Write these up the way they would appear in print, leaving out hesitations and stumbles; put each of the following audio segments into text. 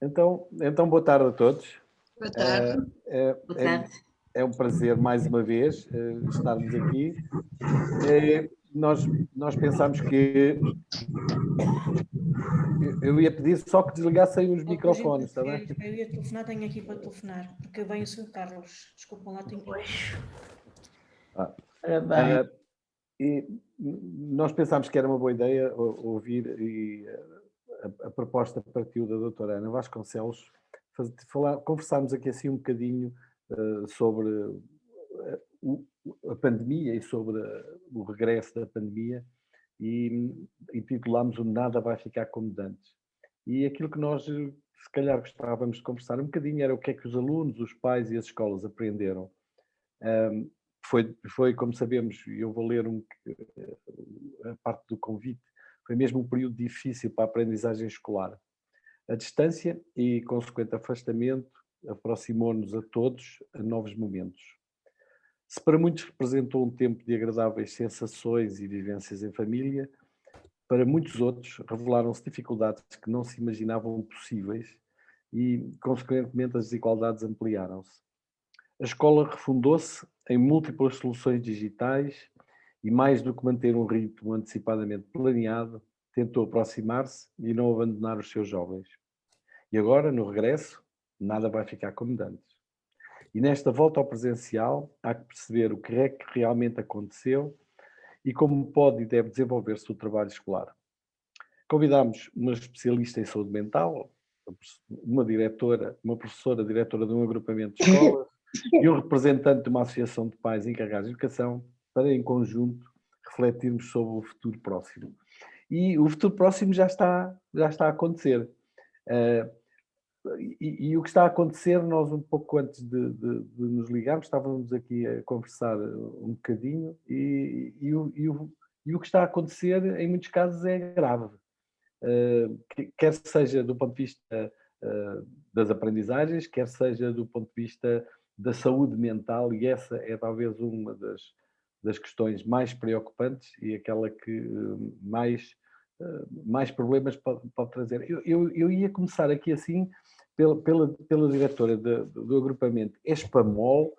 Então boa tarde a todos. Boa tarde. É, Boa é, tarde. é um prazer mais uma vez estarmos aqui. Nós pensámos que eu ia pedir só que desligassem os microfones, está bem? Eu ia telefonar, tenho aqui para telefonar, porque vem o Sr. Carlos. Desculpam lá, tenho... Ora bem. E nós pensámos que era uma boa ideia ouvir a proposta partiu da doutora Ana Vasconcelos, conversarmos aqui assim um bocadinho sobre a pandemia e sobre o regresso da pandemia e intitulámos o Nada Vai Ficar Como de Antes. E aquilo que nós se calhar gostávamos de conversar um bocadinho era o que é que os alunos, os pais e as escolas aprenderam. Foi, como sabemos, e eu vou ler a parte do convite, foi mesmo um período difícil para a aprendizagem escolar. A distância e consequente afastamento aproximou-nos a todos a novos momentos. Se para muitos representou um tempo de agradáveis sensações e vivências em família, para muitos outros revelaram-se dificuldades que não se imaginavam possíveis e, consequentemente, as desigualdades ampliaram-se. A escola refundou-se em múltiplas soluções digitais e, mais do que manter um ritmo antecipadamente planeado, tentou aproximar-se e não abandonar os seus jovens. E agora, no regresso, nada vai ficar como de antes. E nesta volta ao presencial, há que perceber o que é que realmente aconteceu e como pode e deve desenvolver-se o trabalho escolar. Convidámos uma especialista em saúde mental, uma professora diretora de um agrupamento de escolas e um representante de uma associação de pais encarregados de educação para, em conjunto, refletirmos sobre o futuro próximo. E o futuro próximo já está a acontecer. E o que está a acontecer, nós um pouco antes de nos ligarmos, estávamos aqui a conversar um bocadinho e o que está a acontecer, em muitos casos, é grave. Quer seja do ponto de vista das aprendizagens, quer seja do ponto de vista da saúde mental, e essa é talvez uma das questões mais preocupantes e aquela que mais problemas pode trazer. Eu ia começar aqui assim, pela diretora do agrupamento Espamol,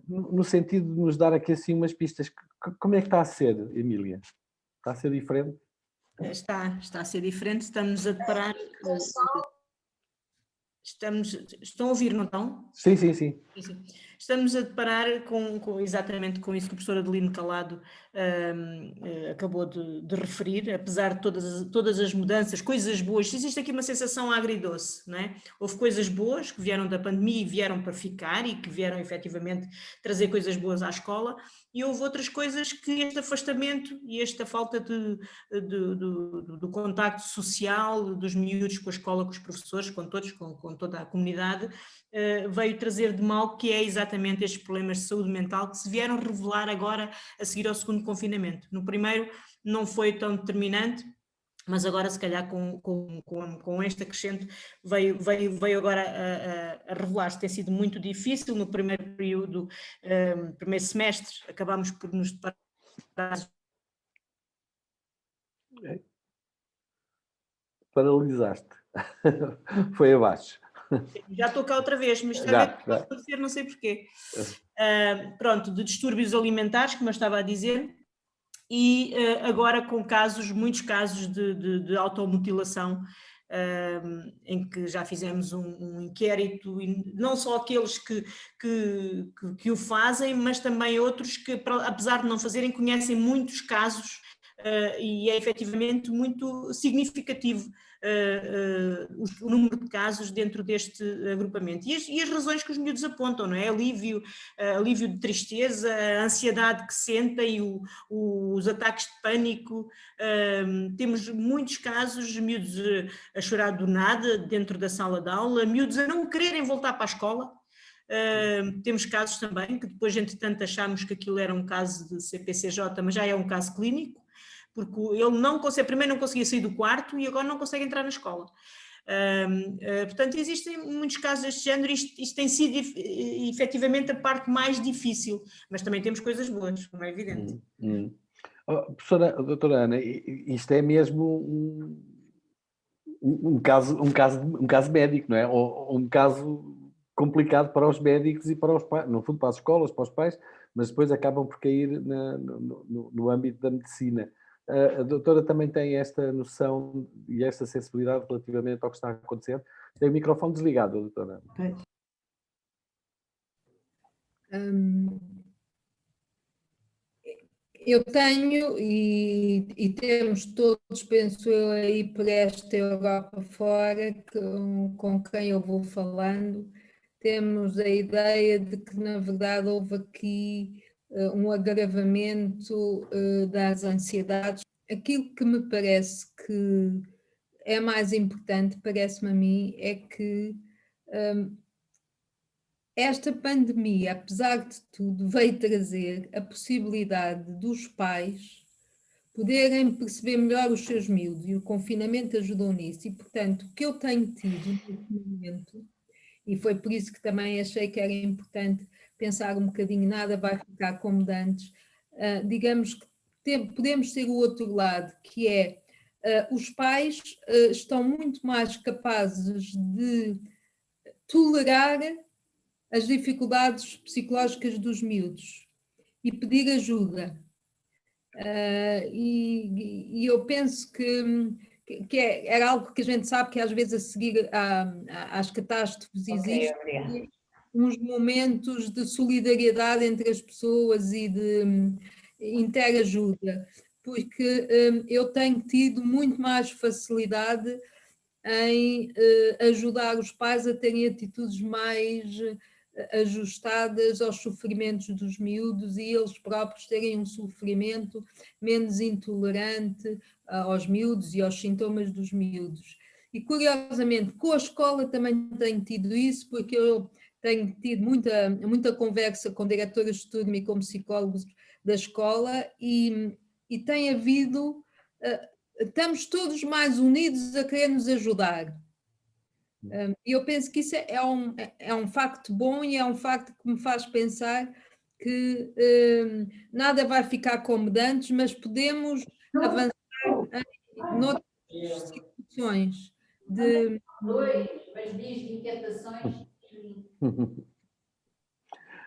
no sentido de nos dar aqui assim umas pistas. Como é que está a ser, Emília? Está a ser diferente? Está a ser diferente, estamos a deparar... Estão a ouvir, não estão? Sim, sim, sim. Estamos a deparar exatamente com isso que a professora Adelino Calado acabou de referir, apesar de todas as mudanças, coisas boas. Existe aqui uma sensação agridoce, não é? Houve coisas boas que vieram da pandemia e vieram para ficar e que vieram efetivamente trazer coisas boas à escola, e houve outras coisas que este afastamento e esta falta do contacto social dos miúdos com a escola, com os professores, com todos, com toda a comunidade, veio trazer de mal, que é exatamente estes problemas de saúde mental que se vieram revelar agora a seguir ao segundo confinamento. No primeiro não foi tão determinante, mas agora se calhar com este acrescento veio agora a revelar-se. Tem sido muito difícil no primeiro período, primeiro semestre, acabámos por nos deparar... Paralisaste. Foi abaixo. Já estou cá outra vez, mas está a acontecer, não sei porquê. Pronto, de distúrbios alimentares, como eu estava a dizer, e agora com muitos casos de automutilação, em que já fizemos um inquérito, e não só aqueles que o fazem, mas também outros que, apesar de não fazerem, conhecem muitos casos, e é efetivamente muito significativo o número de casos dentro deste agrupamento. E as razões que os miúdos apontam, não é? Alívio de tristeza, a ansiedade que sentem, os ataques de pânico. Temos muitos casos de miúdos a chorar do nada dentro da sala de aula, miúdos a não quererem voltar para a escola. Temos casos também que depois, entretanto, achámos que aquilo era um caso de CPCJ, mas já é um caso clínico, porque ele primeiro não conseguia sair do quarto e agora não consegue entrar na escola. Portanto, existem muitos casos deste género, isto tem sido efetivamente a parte mais difícil, mas também temos coisas boas, como é evidente. Professora, doutora Ana, isto é mesmo um caso médico, não é? Ou um caso complicado para os médicos e para os pais, no fundo para as escolas, para os pais, mas depois acabam por cair no âmbito da medicina. A doutora também tem esta noção e esta sensibilidade relativamente ao que está acontecendo. Tem o microfone desligado, doutora. Eu tenho, e temos todos, penso eu, aí por esta Europa fora, com quem eu vou falando, temos a ideia de que, na verdade, houve aqui um agravamento das ansiedades. Aquilo que me parece que é mais importante, parece-me a mim, é que esta pandemia, apesar de tudo, veio trazer a possibilidade dos pais poderem perceber melhor os seus miúdos, e o confinamento ajudou nisso. E, portanto, o que eu tenho tido neste momento, e foi por isso que também achei que era importante pensar um bocadinho, nada vai ficar como de antes, digamos que podemos ter o outro lado, que é os pais estão muito mais capazes de tolerar as dificuldades psicológicas dos miúdos e pedir ajuda. E eu penso que era algo que a gente sabe que às vezes a seguir às catástrofes existem uns momentos de solidariedade entre as pessoas e de interajuda, porque eu tenho tido muito mais facilidade em ajudar os pais a terem atitudes mais ajustadas aos sofrimentos dos miúdos e eles próprios terem um sofrimento menos intolerante aos miúdos e aos sintomas dos miúdos. E curiosamente, com a escola também tenho tido isso, porque eu tenho tido muita conversa com diretoras de turma e com psicólogos da escola e tem havido... estamos todos mais unidos a querer nos ajudar. E eu penso que isso é um facto bom e é um facto que me faz pensar que nada vai ficar como de antes, mas podemos avançar em outras situações de... mas diz de inquietações.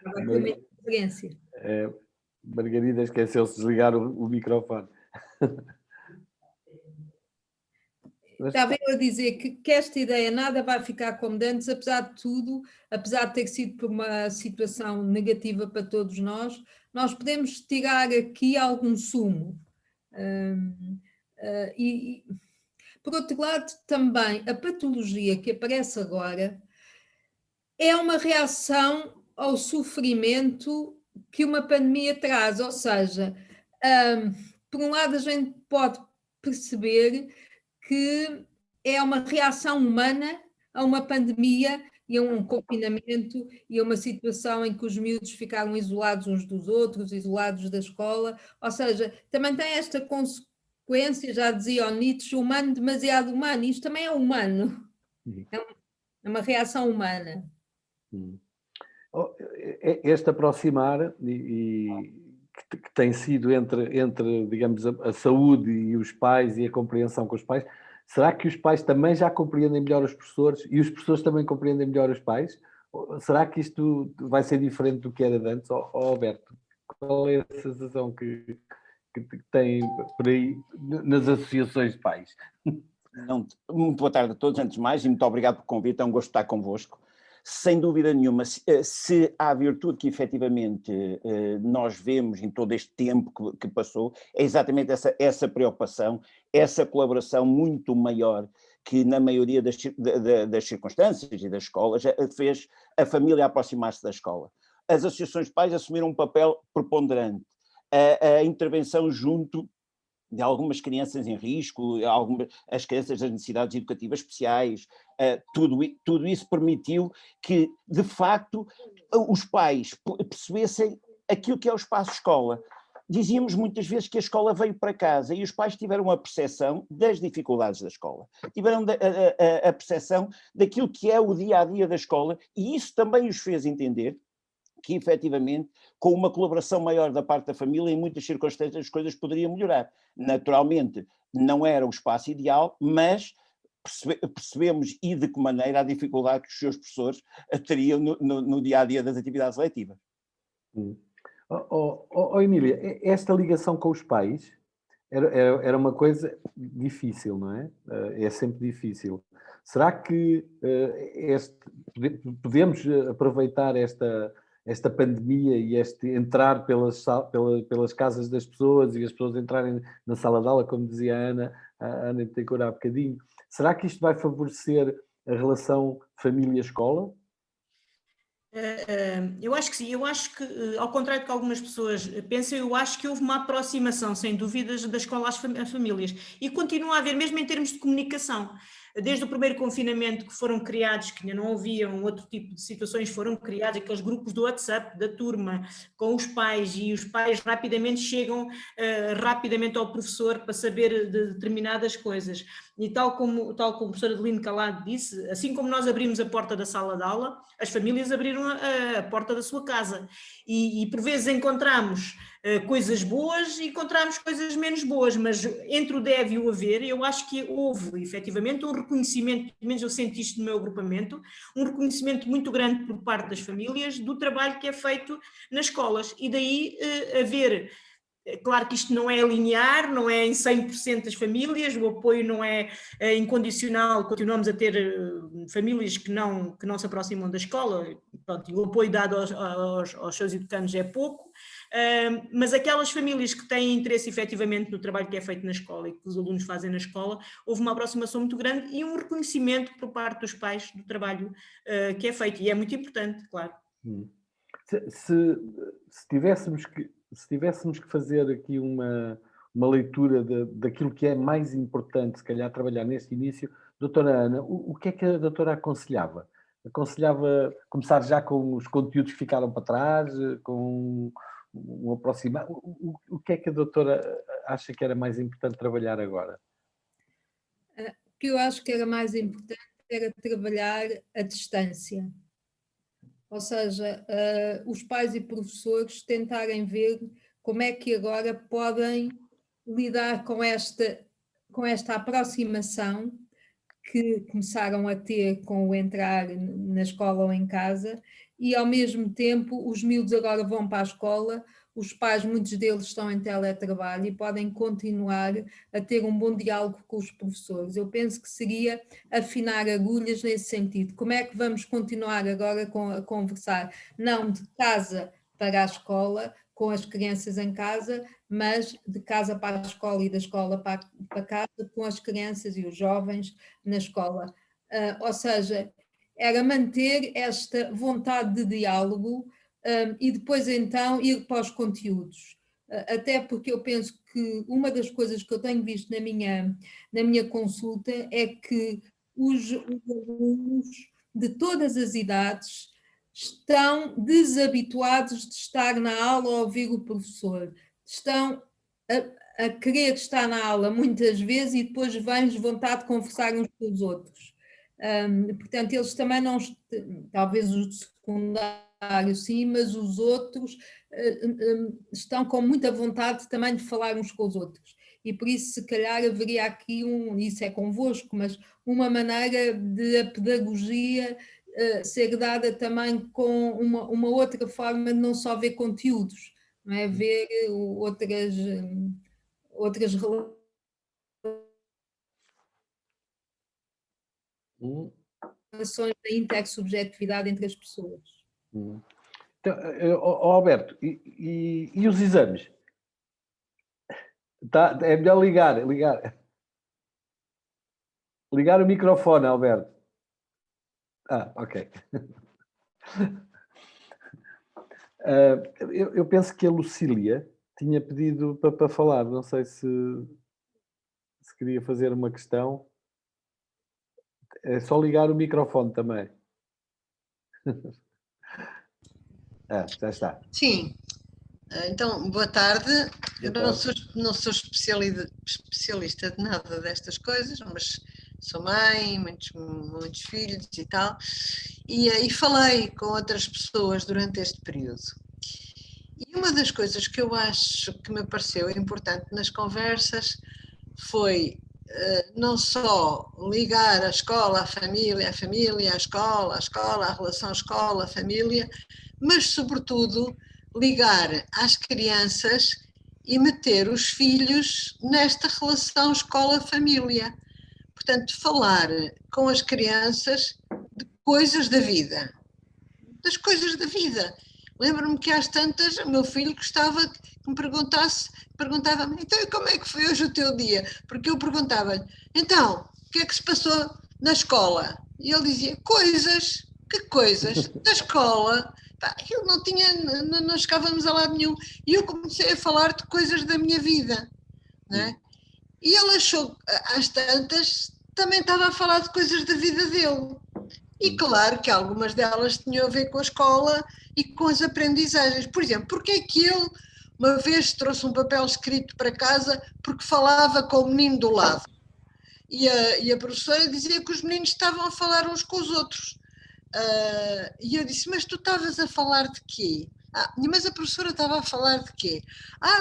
Vai ter uma interferência. Margarida esqueceu-se de desligar o microfone. Estava eu a dizer que esta ideia nada vai ficar como de antes, apesar de tudo, apesar de ter sido por uma situação negativa para todos nós podemos tirar aqui algum sumo. E, por outro lado, também a patologia que aparece agora é uma reação ao sofrimento que uma pandemia traz, ou seja, por um lado a gente pode perceber que é uma reação humana a uma pandemia e a um confinamento e a uma situação em que os miúdos ficaram isolados uns dos outros, isolados da escola, ou seja, também tem esta consequência, já dizia o Nietzsche, humano demasiado humano, isto também é humano, é uma reação humana. Este aproximar que tem sido entre digamos, a saúde e os pais e a compreensão com os pais, será que os pais também já compreendem melhor os professores e os professores também compreendem melhor os pais? Ou será que isto vai ser diferente do que era de antes? Alberto, qual é a sensação que tem por aí nas associações de pais? Muito boa tarde a todos, antes de mais, e muito obrigado pelo convite, é um gosto estar convosco. Sem dúvida nenhuma, se há virtude que efetivamente nós vemos em todo este tempo que passou, é exatamente essa preocupação, essa colaboração muito maior que na maioria das circunstâncias e das escolas fez a família aproximar-se da escola. As associações de pais assumiram um papel preponderante, a intervenção junto de algumas crianças em risco, as crianças das necessidades educativas especiais, tudo isso permitiu que, de facto, os pais percebessem aquilo que é o espaço escola. Dizíamos muitas vezes que a escola veio para casa e os pais tiveram a percepção das dificuldades da escola, tiveram a percepção daquilo que é o dia-a-dia da escola e isso também os fez entender que efetivamente com uma colaboração maior da parte da família em muitas circunstâncias as coisas poderiam melhorar. Naturalmente não era o espaço ideal, mas percebemos e de que maneira a dificuldade que os seus professores teriam no dia-a-dia das atividades letivas. Emília, esta ligação com os pais era uma coisa difícil, não é? É sempre difícil. Será que podemos aproveitar esta pandemia e este entrar pelas casas das pessoas e as pessoas entrarem na sala de aula, como dizia a Ana Bittencourt há bocadinho? Será que isto vai favorecer a relação família-escola? Eu acho que sim, eu acho que, ao contrário do que algumas pessoas pensam, eu acho que houve uma aproximação, sem dúvidas, da escola às famílias, e continua a haver, mesmo em termos de comunicação. Desde o primeiro confinamento que foram criados, que ainda não haviam outro tipo de situações, foram criados aqueles grupos do WhatsApp, da turma, com os pais, e os pais rapidamente chegam rapidamente ao professor para saber de determinadas coisas. E tal como a professora Adelino Calado disse, assim como nós abrimos a porta da sala de aula, as famílias abriram a porta da sua casa. E por vezes encontramos coisas boas e encontramos coisas menos boas, mas entre o deve e o haver, eu acho que houve efetivamente um reconhecimento, pelo menos eu senti isto no meu agrupamento, um reconhecimento muito grande por parte das famílias do trabalho que é feito nas escolas, e daí haver... Claro que isto não é linear, não é em 100% das famílias, o apoio não é incondicional, continuamos a ter famílias que não se aproximam da escola, pronto, e o apoio dado aos seus educandos é pouco, mas aquelas famílias que têm interesse efetivamente no trabalho que é feito na escola e que os alunos fazem na escola, houve uma aproximação muito grande e um reconhecimento por parte dos pais do trabalho que é feito, e é muito importante, claro. Se tivéssemos que fazer aqui uma leitura daquilo que é mais importante, se calhar, trabalhar neste início, doutora Ana, o que é que a doutora aconselhava? Aconselhava começar já com os conteúdos que ficaram para trás, com um aproximar? O que é que a doutora acha que era mais importante trabalhar agora? O que eu acho que era mais importante era trabalhar a distância. Ou seja, os pais e professores tentarem ver como é que agora podem lidar com esta aproximação que começaram a ter com o entrar na escola ou em casa, e ao mesmo tempo os miúdos agora vão para a escola, os pais, muitos deles estão em teletrabalho e podem continuar a ter um bom diálogo com os professores. Eu penso que seria afinar agulhas nesse sentido. Como é que vamos continuar agora a conversar? Não de casa para a escola, com as crianças em casa, mas de casa para a escola e da escola para casa, com as crianças e os jovens na escola. Ou seja, era manter esta vontade de diálogo e depois então ir para os conteúdos. Até porque eu penso que uma das coisas que eu tenho visto na minha consulta é que os alunos de todas as idades estão desabituados de estar na aula a ouvir o professor, estão a querer estar na aula muitas vezes e depois vêm-lhes vontade de conversar uns com os outros. Portanto, eles também não, talvez os de secundário sim, mas os outros estão com muita vontade também de falar uns com os outros. E por isso, se calhar, haveria aqui isso é convosco, mas uma maneira de a pedagogia ser dada também com uma outra forma de não só ver conteúdos, não é? Ver outras relações da intersubjetividade entre as pessoas. Então, Alberto, e os exames? É melhor ligar o microfone, Alberto. Ok. Eu penso que a Lucília tinha pedido para falar, não sei se queria fazer uma questão. É só ligar o microfone também. Já está. Sim. Então, boa tarde. Eu não sou especialista de nada destas coisas, mas sou mãe, muitos filhos e tal, e falei com outras pessoas durante este período. E uma das coisas que eu acho que me pareceu importante nas conversas foi não só ligar a escola à família, a família à escola, a relação escola-família, mas, sobretudo, ligar às crianças e meter os filhos nesta relação escola-família. Portanto, falar com as crianças de coisas da vida, das coisas da vida. Lembro-me que às tantas o meu filho gostava que me perguntava-me, então como é que foi hoje o teu dia? Porque eu perguntava-lhe, então, o que é que se passou na escola? E ele dizia, coisas, que coisas? Na escola? Ele não tinha, não chegávamos a lado nenhum. E eu comecei a falar de coisas da minha vida, não é? E ele achou, às tantas, também estava a falar de coisas da vida dele. E claro que algumas delas tinham a ver com a escola e com as aprendizagens. Por exemplo, porque é que ele uma vez trouxe um papel escrito para casa porque falava com o menino do lado? E a professora dizia que os meninos estavam a falar uns com os outros. E eu disse, mas tu estavas a falar de quê? Mas a professora estava a falar de quê?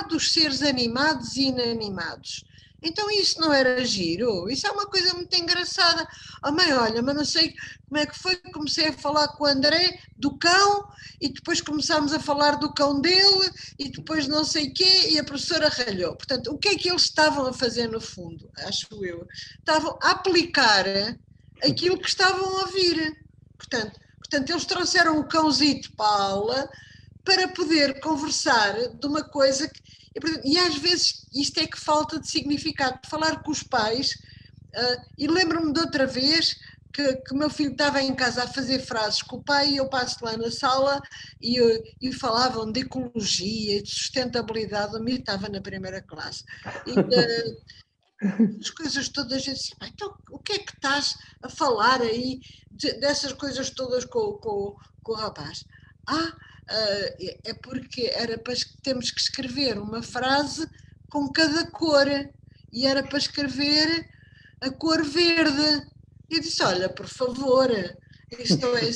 Dos seres animados e inanimados. Então isso não era giro? Isso é uma coisa muito engraçada. Mãe, olha, mas não sei como é que foi, comecei a falar com o André do cão e depois começámos a falar do cão dele e depois não sei o quê e a professora ralhou. Portanto, o que é que eles estavam a fazer no fundo? Acho eu. Estavam a aplicar aquilo que estavam a ouvir. Portanto, eles trouxeram o cãozito para a aula para poder conversar de uma coisa que... E às vezes isto é que falta de significado, de falar com os pais, e lembro-me de outra vez que o meu filho estava em casa a fazer frases com o pai e eu passo lá na sala e falavam de ecologia e de sustentabilidade, o meu estava na primeira classe. As coisas todas, assim, então o que é que estás a falar aí dessas coisas todas com o rapaz? É porque era para temos que escrever uma frase com cada cor e era para escrever a cor verde. Eu disse, olha, por favor, isto é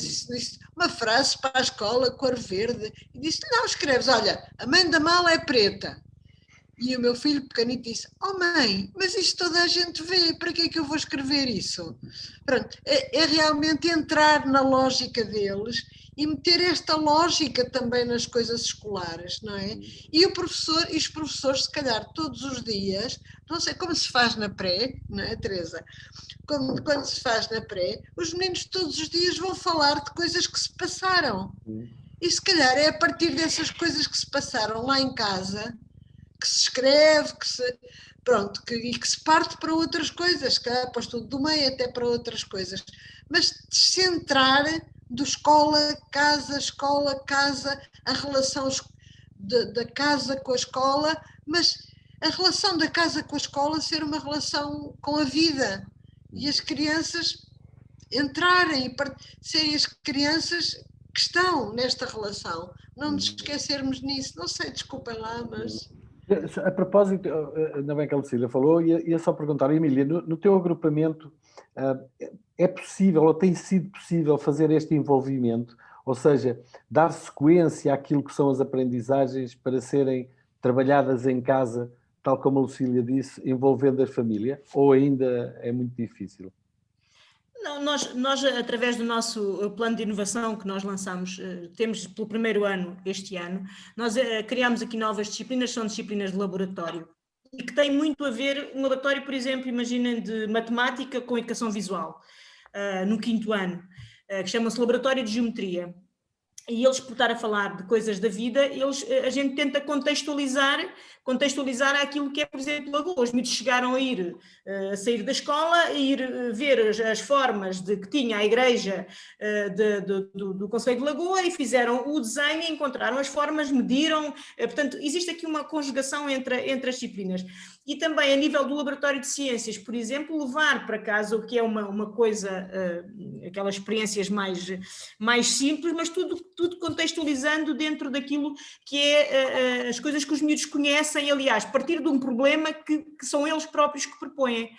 uma frase para a escola, cor verde. E disse, não, escreves, olha, a mãe da mala é preta. E o meu filho pequenito disse, mãe, mas isto toda a gente vê, para que é que eu vou escrever isso? Pronto, é realmente entrar na lógica deles e meter esta lógica também nas coisas escolares, não é? E os professores, se calhar, todos os dias, não sei como se faz na pré, não é, Teresa? Quando se faz na pré, os meninos todos os dias vão falar de coisas que se passaram. E se calhar é a partir dessas coisas que se passaram lá em casa que se escreve, e que se parte para outras coisas, que para o estudo do meio até para outras coisas. Mas descentrar do escola, casa, a relação da casa com a escola, mas a relação da casa com a escola ser uma relação com a vida e as crianças entrarem e serem as crianças que estão nesta relação. Não nos esquecermos nisso. Não sei, desculpem lá, mas... A propósito, ainda bem que a Lucília falou, ia só perguntar, Emília, no teu agrupamento é possível ou tem sido possível fazer este envolvimento, ou seja, dar sequência àquilo que são as aprendizagens para serem trabalhadas em casa, tal como a Lucília disse, envolvendo a família, ou ainda é muito difícil? Não, nós, através do nosso plano de inovação que nós lançamos, temos pelo primeiro ano, este ano, nós criámos aqui novas disciplinas, são disciplinas de laboratório, e que têm muito a ver, um laboratório, por exemplo, imaginem, de matemática com educação visual, no 5º ano, que chama-se Laboratório de Geometria. E eles, por estar a falar de coisas da vida, a gente tenta contextualizar aquilo que é, por exemplo, Lagoa. Os miúdos chegaram a sair da escola, a ir ver as formas que tinha a igreja do Concelho de Lagoa e fizeram o desenho, encontraram as formas, mediram. Portanto, existe aqui uma conjugação entre as disciplinas. E também, a nível do laboratório de ciências, por exemplo, levar para casa o que é uma coisa, aquelas experiências mais simples, mas tudo contextualizando dentro daquilo que é as coisas que os miúdos conhecem, aliás, partir de um problema que são eles próprios que propõem.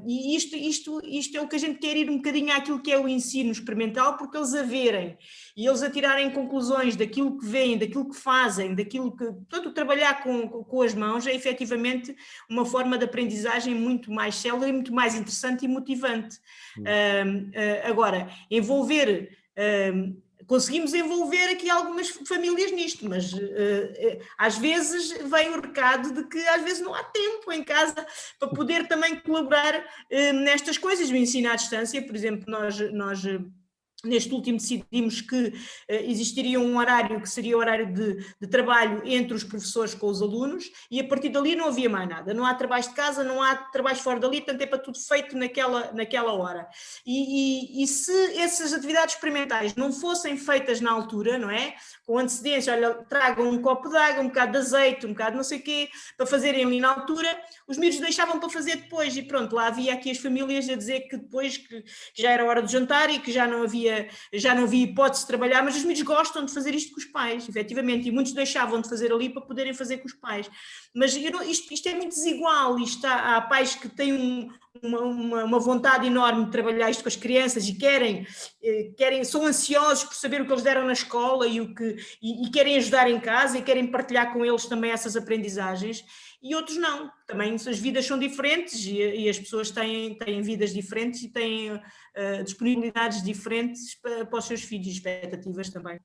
E isto é o que a gente quer ir um bocadinho àquilo que é o ensino experimental, porque eles a verem e eles a tirarem conclusões daquilo que veem, daquilo que fazem, daquilo que... Portanto, trabalhar com as mãos é efetivamente efetivamente uma forma de aprendizagem muito mais célere, muito mais interessante e motivante. Agora, conseguimos envolver aqui algumas famílias nisto, mas às vezes vem o recado de que às vezes não há tempo em casa para poder também colaborar nestas coisas. O ensino à distância, por exemplo, nós neste último decidimos que existiria um horário que seria o horário de trabalho entre os professores com os alunos, e a partir dali não havia mais nada, não há trabalhos de casa, não há trabalhos fora dali, portanto é para tudo feito naquela hora. E se essas atividades experimentais não fossem feitas na altura, não é? Com antecedência, olha, tragam um copo de água, um bocado de azeite, um bocado de não sei o quê, para fazerem ali na altura, os miúdos deixavam para fazer depois, e pronto, lá havia aqui as famílias a dizer que depois que já era hora de jantar e que já não havia hipótese de trabalhar, mas os miúdos gostam de fazer isto com os pais, efetivamente, e muitos deixavam de fazer ali para poderem fazer com os pais. Mas isto é muito desigual, há pais que têm uma vontade enorme de trabalhar isto com as crianças e são ansiosos por saber o que eles deram na escola e querem ajudar em casa e querem partilhar com eles também essas aprendizagens, e outros não. Também as vidas são diferentes e as pessoas têm vidas diferentes e têm disponibilidades diferentes para os seus filhos, e expectativas também.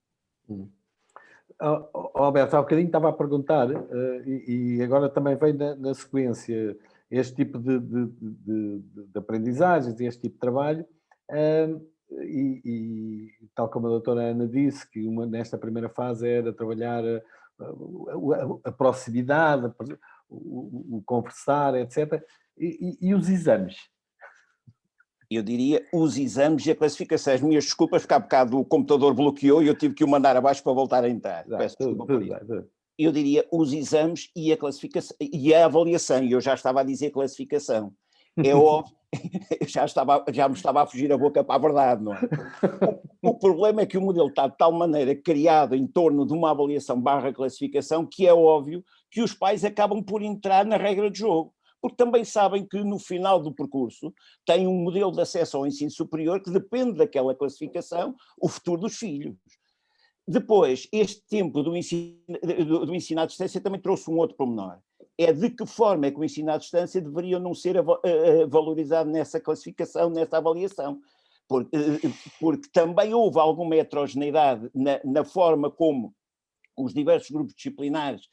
Alberto, há bocadinho estava a perguntar, e agora também vem na sequência, este tipo de aprendizagens, este tipo de trabalho, e tal como a doutora Ana disse, que nesta primeira fase era trabalhar a proximidade, o conversar, etc. E os exames? Eu diria os exames e a classificação. As minhas desculpas, porque há bocado o computador bloqueou e eu tive que o mandar abaixo para voltar a entrar. Peço desculpa por isso. Eu diria os exames e a classificação e a avaliação, e eu já estava a dizer classificação. É óbvio, já me estava a fugir a boca para a verdade, não é? O problema é que o modelo está de tal maneira criado em torno de uma avaliação / classificação que é óbvio que os pais acabam por entrar na regra de jogo, porque também sabem que no final do percurso tem um modelo de acesso ao ensino superior que depende daquela classificação, o futuro dos filhos. Depois, este tempo do ensino à distância também trouxe um outro pormenor. É de que forma é que o ensino à distância deveria não ser valorizado nessa classificação, nessa avaliação. Porque também houve alguma heterogeneidade na forma como os diversos grupos disciplinares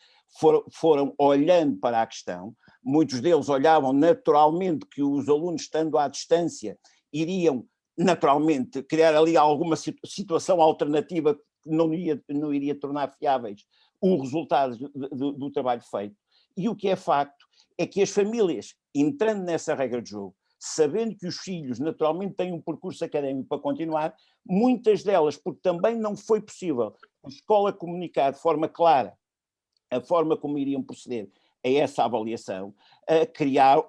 foram olhando para a questão. Muitos deles olhavam naturalmente que os alunos, estando à distância, iriam naturalmente criar ali alguma situação alternativa que não iria tornar fiáveis os resultados do trabalho feito. E o que é facto é que as famílias, entrando nessa regra de jogo, sabendo que os filhos naturalmente têm um percurso académico para continuar, muitas delas, porque também não foi possível a escola comunicar de forma clara a forma como iriam proceder a essa avaliação,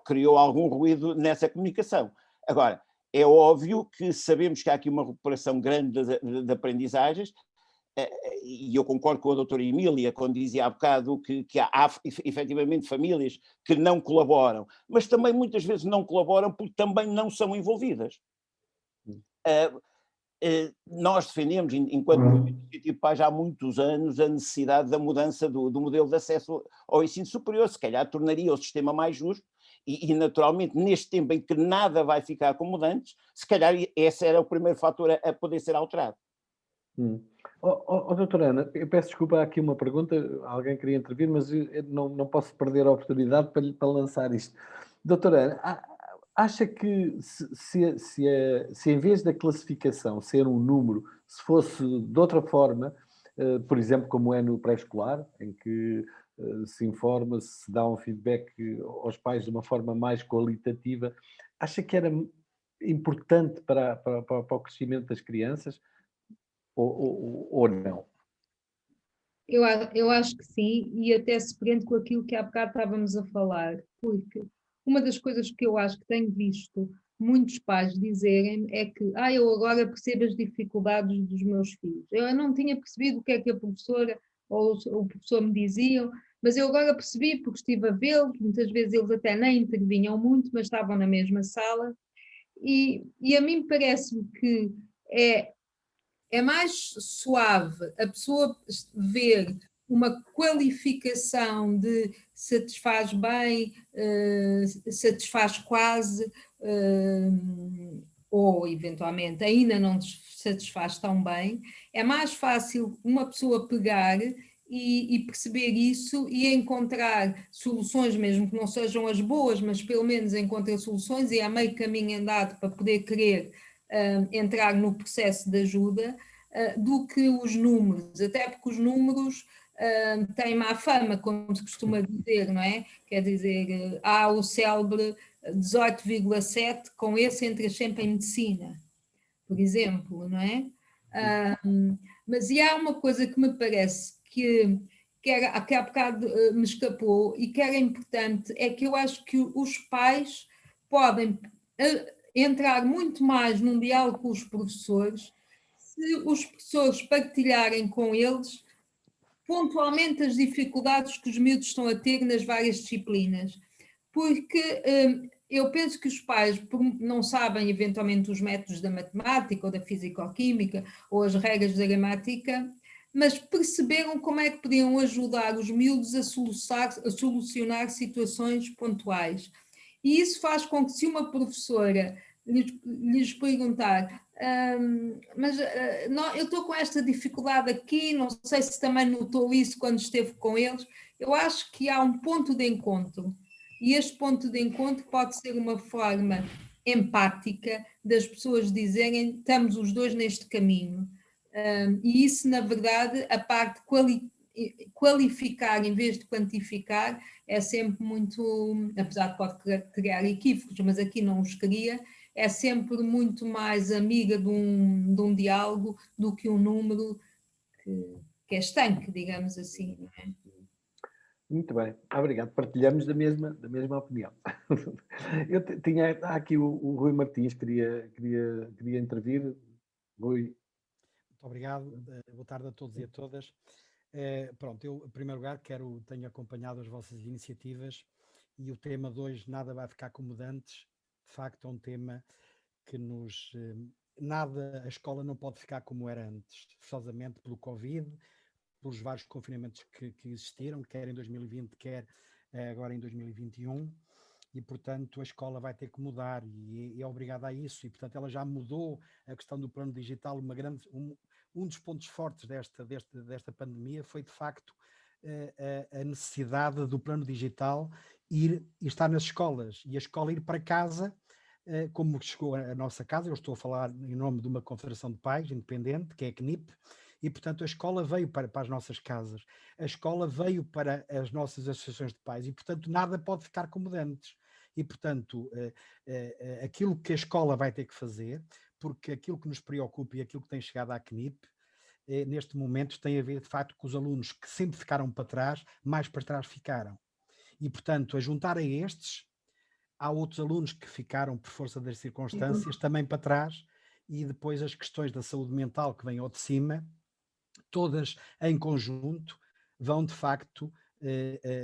criou algum ruído nessa comunicação. Agora, é óbvio que sabemos que há aqui uma recuperação grande de aprendizagens, e eu concordo com a doutora Emília quando dizia há bocado que há efetivamente famílias que não colaboram, mas também muitas vezes não colaboram porque também não são envolvidas. Nós defendemos, enquanto movimento associativo Pais, há muitos anos, a necessidade da mudança do modelo de acesso ao ensino superior. Se calhar tornaria o sistema mais justo e naturalmente, neste tempo em que nada vai ficar como antes, se calhar esse era o primeiro fator a poder ser alterado. Doutora Ana, eu peço desculpa, há aqui uma pergunta, alguém queria intervir, mas eu não posso perder a oportunidade para lançar isto. Doutora Ana, acha que se em vez da classificação ser um número, se fosse de outra forma, por exemplo, como é no pré-escolar, em que se informa, se dá um feedback aos pais de uma forma mais qualitativa, acha que era importante para o crescimento das crianças ou não? Eu acho que sim, e até se prende com aquilo que há bocado estávamos a falar, porque uma das coisas que eu acho que tenho visto muitos pais dizerem é que eu agora percebo as dificuldades dos meus filhos. Eu não tinha percebido o que é que a professora ou o professor me diziam, mas eu agora percebi porque estive a vê-lo, que muitas vezes eles até nem intervinham muito, mas estavam na mesma sala, e a mim parece-me que é mais suave a pessoa ver uma qualificação de satisfaz bem, satisfaz quase, ou eventualmente ainda não satisfaz tão bem, é mais fácil uma pessoa pegar e perceber isso e encontrar soluções, mesmo que não sejam as boas, mas pelo menos encontra soluções e há meio caminho andado para poder querer entrar no processo de ajuda, do que os números, até porque os números têm má fama, como se costuma dizer, não é? Quer dizer, há o célebre 18,7, com esse entras sempre em medicina, por exemplo, não é? Mas há uma coisa que me parece que há bocado me escapou e que era importante, é que eu acho que os pais podem entrar muito mais num diálogo com os professores se os professores partilharem com eles pontualmente as dificuldades que os miúdos estão a ter nas várias disciplinas. Porque eu penso que os pais não sabem eventualmente os métodos da matemática ou da fisicoquímica ou as regras da gramática, mas perceberam como é que podiam ajudar os miúdos a solucionar situações pontuais. E isso faz com que, se uma professora lhes perguntar, mas eu estou com esta dificuldade aqui, não sei se também notou isso quando esteve com eles, eu acho que há um ponto de encontro. E este ponto de encontro pode ser uma forma empática das pessoas dizerem estamos os dois neste caminho. E isso, na verdade, a parte qualificar em vez de quantificar é sempre muito, apesar de pode criar equívocos, mas aqui não os cria, é sempre muito mais amiga de um diálogo do que um número que é estanque, digamos assim. Não é? Muito bem, obrigado. Partilhamos da mesma opinião. Há aqui o Rui Martins, queria intervir. Rui. Muito obrigado, boa tarde a todos e a todas. Pronto, eu, em primeiro lugar, tenho acompanhado as vossas iniciativas e o tema de hoje, nada vai ficar como de antes, de facto é um tema que a escola não pode ficar como era antes, forçosamente pelo Covid, pelos vários confinamentos que existiram, quer em 2020, quer agora em 2021, e portanto a escola vai ter que mudar e é obrigada a isso, e portanto ela já mudou a questão do plano digital. Um dos pontos fortes desta pandemia foi de facto a necessidade do plano digital ir e estar nas escolas, e a escola ir para casa, como chegou a nossa casa. Eu estou a falar em nome de uma confederação de pais independente, que é a CNIP, e portanto a escola veio para as nossas casas, a escola veio para as nossas associações de pais, e portanto nada pode ficar como de antes. E portanto aquilo que a escola vai ter que fazer, porque aquilo que nos preocupa e aquilo que tem chegado à CNIP neste momento tem a ver de facto com os alunos que sempre ficaram para trás, mais para trás ficaram. E portanto, a juntar a estes, há outros alunos que ficaram por força das circunstâncias também para trás, e depois as questões da saúde mental que vêm ao de cima, todas em conjunto, vão de facto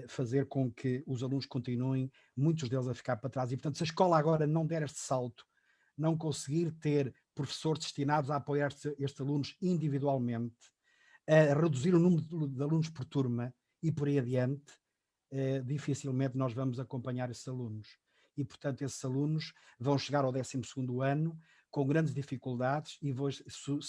fazer com que os alunos continuem, muitos deles a ficar para trás. E portanto, se a escola agora não der este salto, não conseguir ter professores destinados a apoiar estes alunos individualmente, a reduzir o número de alunos por turma e por aí adiante, dificilmente nós vamos acompanhar esses alunos. E, portanto, esses alunos vão chegar ao 12º ano com grandes dificuldades, e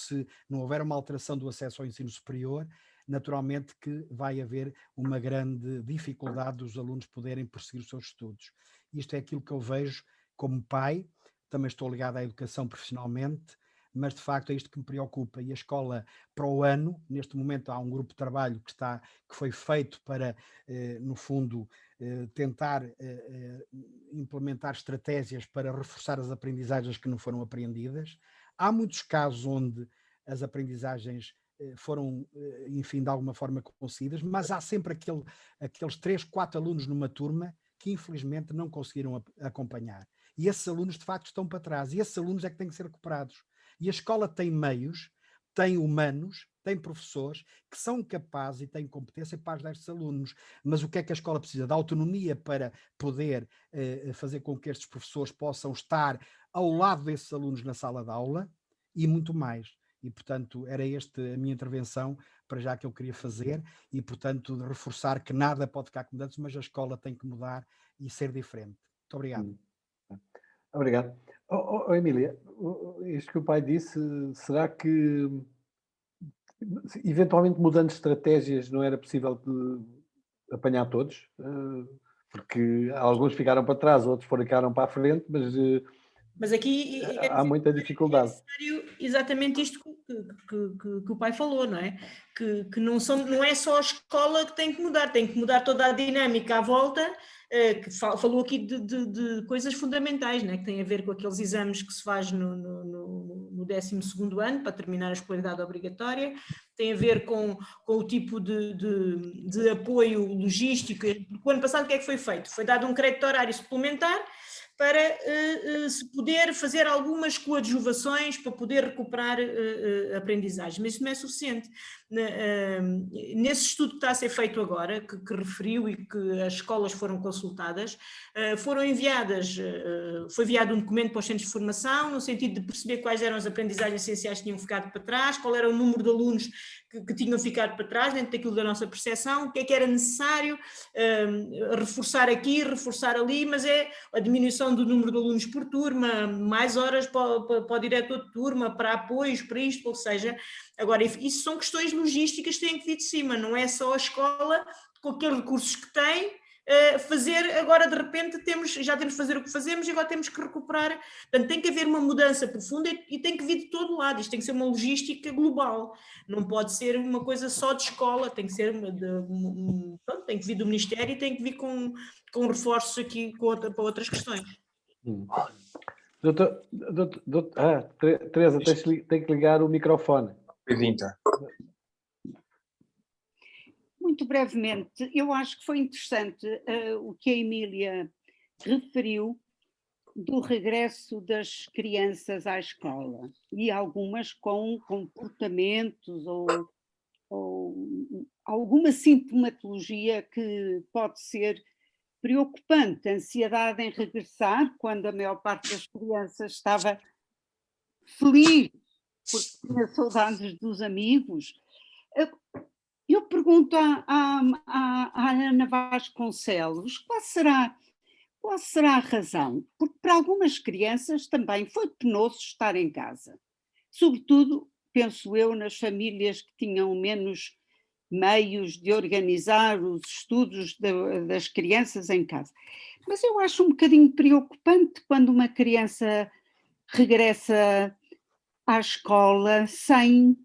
se não houver uma alteração do acesso ao ensino superior, naturalmente que vai haver uma grande dificuldade dos alunos poderem prosseguir os seus estudos. Isto é aquilo que eu vejo como pai. Também estou ligado à educação profissionalmente, mas de facto é isto que me preocupa. E a escola, para o ano, neste momento há um grupo de trabalho que foi feito para, no fundo, tentar implementar estratégias para reforçar as aprendizagens que não foram aprendidas. Há muitos casos onde as aprendizagens foram, enfim, de alguma forma conseguidas, mas há sempre aqueles 3, 4 alunos numa turma que infelizmente não conseguiram acompanhar. E esses alunos de facto estão para trás, e esses alunos é que têm que ser recuperados. E a escola tem meios, tem humanos, tem professores que são capazes e têm competência para ajudar estes alunos. Mas o que é que a escola precisa? Da autonomia para poder fazer com que estes professores possam estar ao lado desses alunos na sala de aula, e muito mais. E, portanto, era esta a minha intervenção para já que eu queria fazer e, portanto, de reforçar que nada pode ficar como antes, mas a escola tem que mudar e ser diferente. Muito obrigado. Obrigado. Emília, isto que o pai disse, será que eventualmente mudando estratégias não era possível apanhar todos? Porque alguns ficaram para trás, outros ficaram para a frente, mas aqui há muita dificuldade. É necessário exatamente isto que o pai falou, não é? Que não é só a escola que tem que mudar toda a dinâmica à volta, que falou aqui de coisas fundamentais, não é? Que tem a ver com aqueles exames que se faz no 12º ano, para terminar a escolaridade obrigatória, tem a ver com o tipo de apoio logístico. O ano passado o que é que foi feito? Foi dado um crédito horário suplementar para se poder fazer algumas coadjuvações para poder recuperar aprendizagem, mas isso não é suficiente. Nesse estudo que está a ser feito agora, que referiu e que as escolas foram consultadas, foi enviado um documento para os centros de formação, no sentido de perceber quais eram as aprendizagens essenciais que tinham ficado para trás, qual era o número de alunos que tinham ficado para trás, dentro daquilo da nossa percepção, o que é que era necessário reforçar aqui, reforçar ali, mas é a diminuição do número de alunos por turma, mais horas para o diretor de turma, para apoios, para isto, ou seja, agora isso são questões logísticas que têm que vir de cima, não é só a escola, com aqueles recursos que tem, fazer, agora de repente já temos que fazer o que fazemos e agora temos que recuperar. Portanto, tem que haver uma mudança profunda e tem que vir de todo lado, isto tem que ser uma logística global, não pode ser uma coisa só de escola, tem que ser tem que vir do Ministério e tem que vir com reforços aqui para outras questões. Teresa, tem que ligar o microfone. Muito brevemente, eu acho que foi interessante o que a Emília referiu do regresso das crianças à escola e algumas com comportamentos ou alguma sintomatologia que pode ser preocupante, ansiedade em regressar, quando a maior parte das crianças estava feliz porque tinha saudades dos amigos. Eu pergunto à Ana Vasconcelos, qual será a razão? Porque para algumas crianças também foi penoso estar em casa. Sobretudo, penso eu, nas famílias que tinham menos meios de organizar os estudos das crianças em casa. Mas eu acho um bocadinho preocupante quando uma criança regressa à escola sem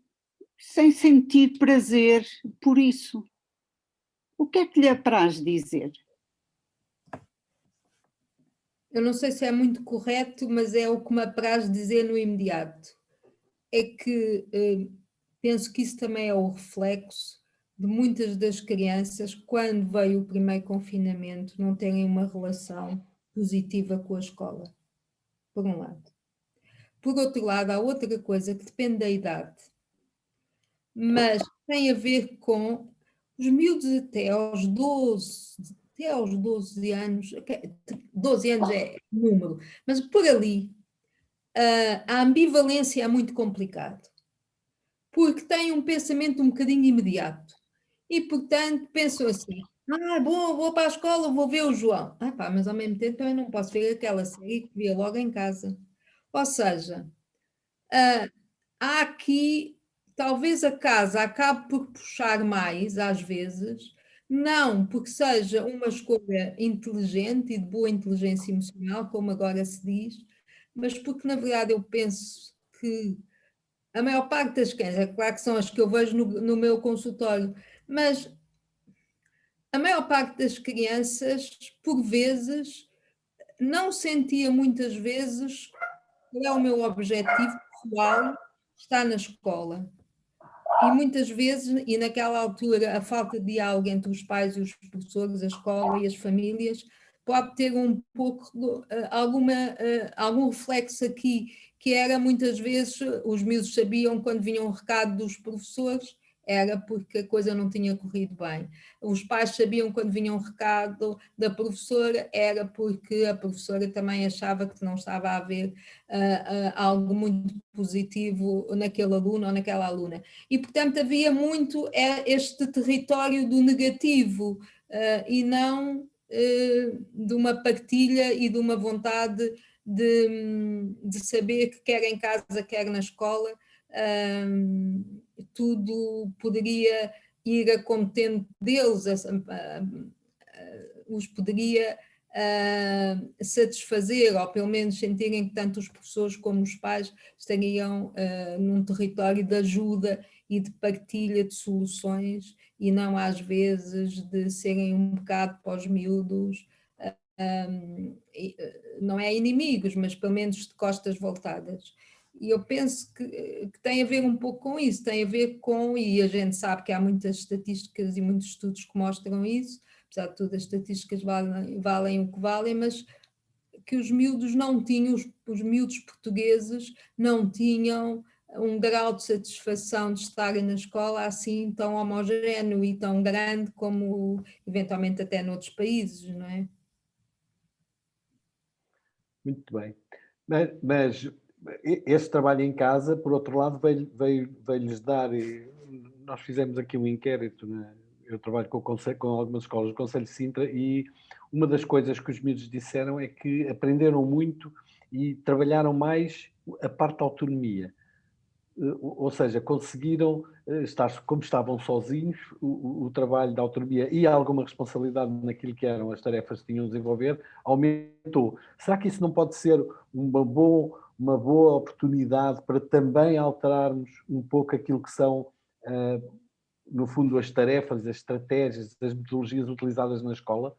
sentir prazer por isso. O que é que lhe apraz dizer? Eu não sei se é muito correto, mas é o que me apraz dizer no imediato. É que penso que isso também é o reflexo de muitas das crianças, quando veio o primeiro confinamento, não terem uma relação positiva com a escola, por um lado. Por outro lado, há outra coisa que depende da idade, mas tem a ver com os miúdos até aos 12 anos, 12 anos é número, mas por ali a ambivalência é muito complicado, porque têm um pensamento um bocadinho imediato e, portanto, pensam assim, vou para a escola, vou ver o João. Mas ao mesmo tempo também não posso ver aquela série que via logo em casa. Ou seja, há aqui, talvez a casa acabe por puxar mais, às vezes, não porque seja uma escolha inteligente e de boa inteligência emocional, como agora se diz, mas porque, na verdade, eu penso que a maior parte das crianças, é claro que são as que eu vejo no meu consultório, mas a maior parte das crianças, por vezes, não sentia muitas vezes qual é o meu objetivo pessoal, está na escola. E muitas vezes, e naquela altura, a falta de diálogo entre os pais e os professores, a escola e as famílias, pode ter um pouco, algum reflexo aqui, que era muitas vezes, os miúdos sabiam quando vinha um recado dos professores, era porque a coisa não tinha corrido bem. Os pais sabiam quando vinha um recado da professora, era porque a professora também achava que não estava a haver algo muito positivo naquele aluno ou naquela aluna. E, portanto, havia muito este território do negativo e não de uma partilha e de uma vontade de saber que quer em casa, quer na escola, tudo poderia ir a contente deles, os poderia satisfazer, ou pelo menos sentirem que tanto os professores como os pais estariam num território de ajuda e de partilha de soluções, e não às vezes de serem um bocado para os miúdos, não é inimigos, mas pelo menos de costas voltadas. E eu penso que tem a ver um pouco com isso, tem a ver com, e a gente sabe que há muitas estatísticas e muitos estudos que mostram isso, apesar de todas as estatísticas valem o que valem, mas que os miúdos não tinham, os miúdos portugueses não tinham um grau de satisfação de estarem na escola assim tão homogéneo e tão grande como eventualmente até noutros países, não é? Muito bem. Mas esse trabalho em casa, por outro lado, veio-lhes dar... Nós fizemos aqui um inquérito, eu trabalho com algumas escolas do Conselho de Sintra, e uma das coisas que os miúdos disseram é que aprenderam muito e trabalharam mais a parte da autonomia. Ou seja, conseguiram estar, como estavam sozinhos, o trabalho da autonomia e alguma responsabilidade naquilo que eram as tarefas que tinham de desenvolver aumentou. Será que isso não pode ser uma boa oportunidade para também alterarmos um pouco aquilo que são, no fundo, as tarefas, as estratégias, as metodologias utilizadas na escola?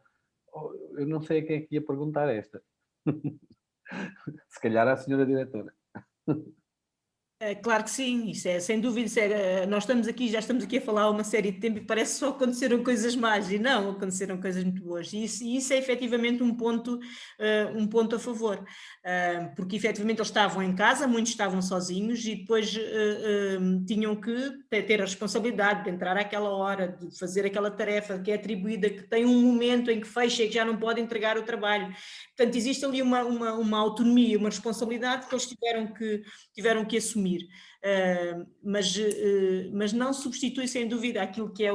Eu não sei a quem é que ia perguntar esta. Se calhar à senhora diretora. Claro que sim, isso é sem dúvida, nós já estamos aqui a falar há uma série de tempo e parece que só aconteceram coisas más, e não, aconteceram coisas muito boas, e isso é efetivamente um ponto a favor, porque efetivamente eles estavam em casa, muitos estavam sozinhos e depois tinham que ter a responsabilidade de entrar àquela hora, de fazer aquela tarefa que é atribuída, que tem um momento em que fecha e que já não pode entregar o trabalho. Portanto, existe ali uma autonomia, uma responsabilidade que eles tiveram que assumir. Mas não substitui sem dúvida aquilo que é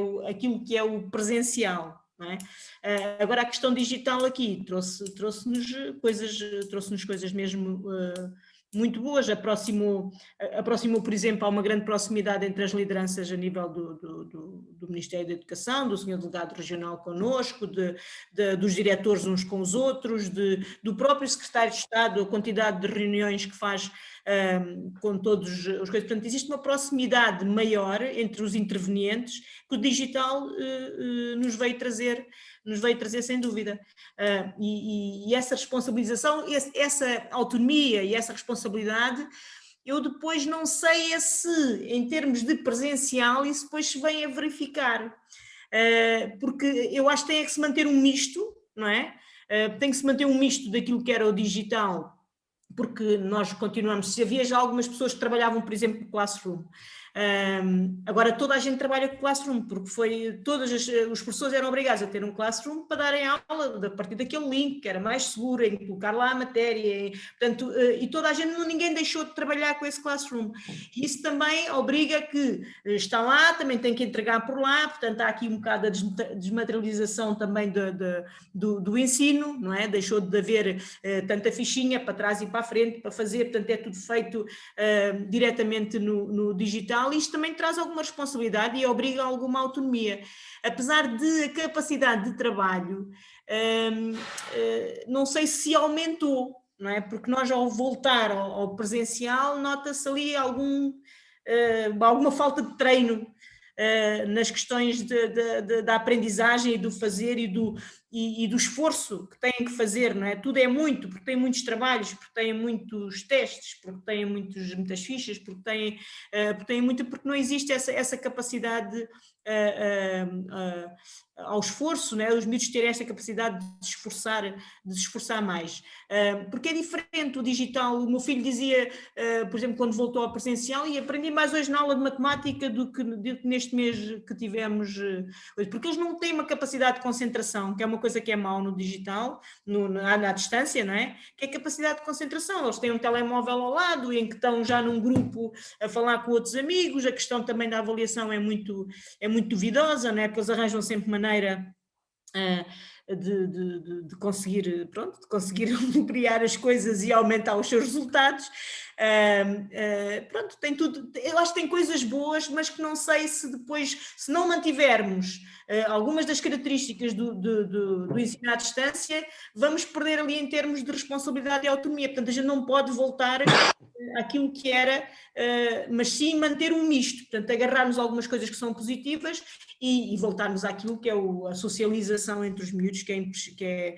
o presencial, não é? Agora a questão digital aqui trouxe-nos coisas mesmo muito boas, aproximou, por exemplo, há uma grande proximidade entre as lideranças a nível do Ministério da Educação, do Sr. Delegado Regional connosco, dos diretores uns com os outros, do próprio Secretário de Estado, a quantidade de reuniões que faz com todos os coisas. Portanto, existe uma proximidade maior entre os intervenientes que o digital nos veio trazer sem dúvida. E essa responsabilização, essa autonomia e essa responsabilidade, eu depois não sei se, em termos de presencial, isso depois se vem a verificar. Porque eu acho que tem que se manter um misto, não é? Tem que se manter um misto daquilo que era o digital, porque nós continuamos, se havia já algumas pessoas que trabalhavam, por exemplo, no Classroom, agora toda a gente trabalha com o Classroom, porque os professores eram obrigados a ter um Classroom para darem aula a partir daquele link, que era mais seguro, em colocar lá a matéria, portanto, e toda a gente, ninguém deixou de trabalhar com esse Classroom. E isso também obriga que está lá, também tem que entregar por lá, portanto há aqui um bocado a desmaterialização também do ensino, não é? Deixou de haver tanta fichinha para trás e para a frente para fazer, portanto é tudo feito diretamente no digital. Isto também traz alguma responsabilidade e obriga a alguma autonomia, apesar de a capacidade de trabalho não sei se aumentou, não é? Porque nós ao voltar ao presencial nota-se ali alguma falta de treino nas questões da aprendizagem e do fazer e e do esforço que têm que fazer, não é? Tudo é muito, porque têm muitos trabalhos, porque têm muitos testes, porque têm muitas fichas, porque porque não existe essa capacidade ao esforço, né? Os miúdos terem esta capacidade de se esforçar mais. Porque é diferente o digital. O meu filho dizia, por exemplo, quando voltou ao presencial, e aprendi mais hoje na aula de matemática do que neste mês que tivemos hoje, porque eles não têm uma capacidade de concentração, que é uma coisa que é mau no digital, à distância, não é? Que é a capacidade de concentração. Eles têm um telemóvel ao lado, em que estão já num grupo a falar com outros amigos. A questão também da avaliação é muito duvidosa, não é? Porque eles arranjam sempre maneira de conseguir, pronto, de conseguir lubriar as coisas e aumentar os seus resultados. Pronto, tem tudo. Eu acho que tem coisas boas, mas que não sei se depois, se não mantivermos algumas das características do ensino à distância, vamos perder ali em termos de responsabilidade e autonomia. Portanto, a gente não pode voltar àquilo que era, mas sim manter um misto, portanto, agarrarmos algumas coisas que são positivas e voltarmos àquilo que é a socialização entre os miúdos, que é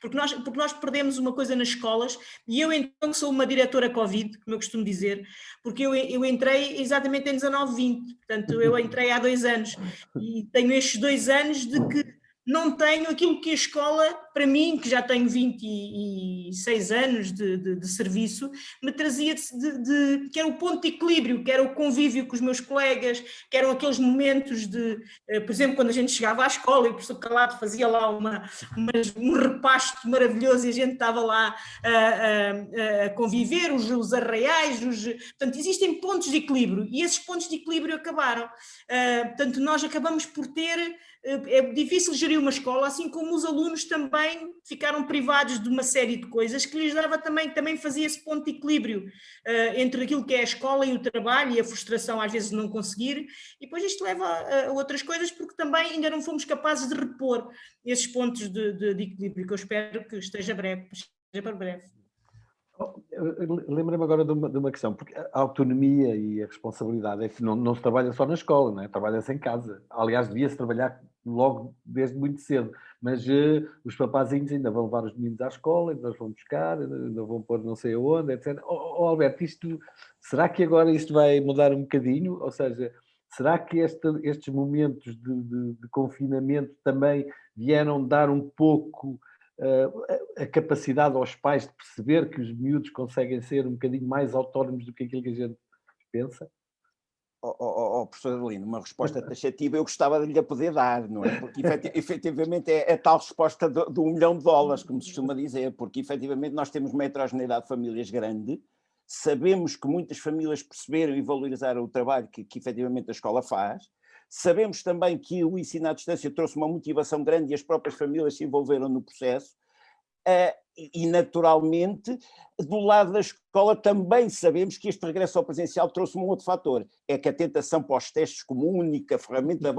porque nós perdemos uma coisa nas escolas, e eu então sou uma diretora Covid, como eu costumo dizer, porque eu entrei exatamente em 19-20, portanto eu entrei há 2 anos, e tenho estes 2 anos de que não tenho aquilo que a escola, para mim, que já tenho 26 anos de serviço, me trazia que era o ponto de equilíbrio, que era o convívio com os meus colegas, que eram aqueles momentos por exemplo, quando a gente chegava à escola e o professor Calado fazia lá um repasto maravilhoso e a gente estava lá a conviver, os arraiais, portanto, existem pontos de equilíbrio e esses pontos de equilíbrio acabaram. Portanto, nós acabamos por ter... É difícil gerir uma escola, assim como os alunos também ficaram privados de uma série de coisas que lhes dava também fazia esse ponto de equilíbrio entre aquilo que é a escola e o trabalho e a frustração às vezes de não conseguir, e depois isto leva a outras coisas porque também ainda não fomos capazes de repor esses pontos de equilíbrio, que eu espero que esteja para breve. Lembra-me agora de uma questão, porque a autonomia e a responsabilidade é que não se trabalha só na escola, não é? Trabalha-se em casa. Aliás, devia-se trabalhar logo desde muito cedo, mas os papazinhos ainda vão levar os meninos à escola, ainda vão buscar, ainda vão pôr não sei aonde, etc. Alberto, será que agora isto vai mudar um bocadinho? Ou seja, será que estes momentos de confinamento também vieram dar um pouco... a capacidade aos pais de perceber que os miúdos conseguem ser um bocadinho mais autónomos do que aquilo que a gente pensa? Professor Adelino, uma resposta taxativa eu gostava de lhe poder dar, não é? Porque efetivamente é a tal resposta do $1 milhão, como se costuma dizer, porque efetivamente nós temos uma heterogeneidade de famílias grande, sabemos que muitas famílias perceberam e valorizaram o trabalho que efetivamente a escola faz, sabemos também que o ensino à distância trouxe uma motivação grande e as próprias famílias se envolveram no processo, e naturalmente, do lado da escola também sabemos que este regresso ao presencial trouxe um outro fator, é que a tentação para os testes como única ferramenta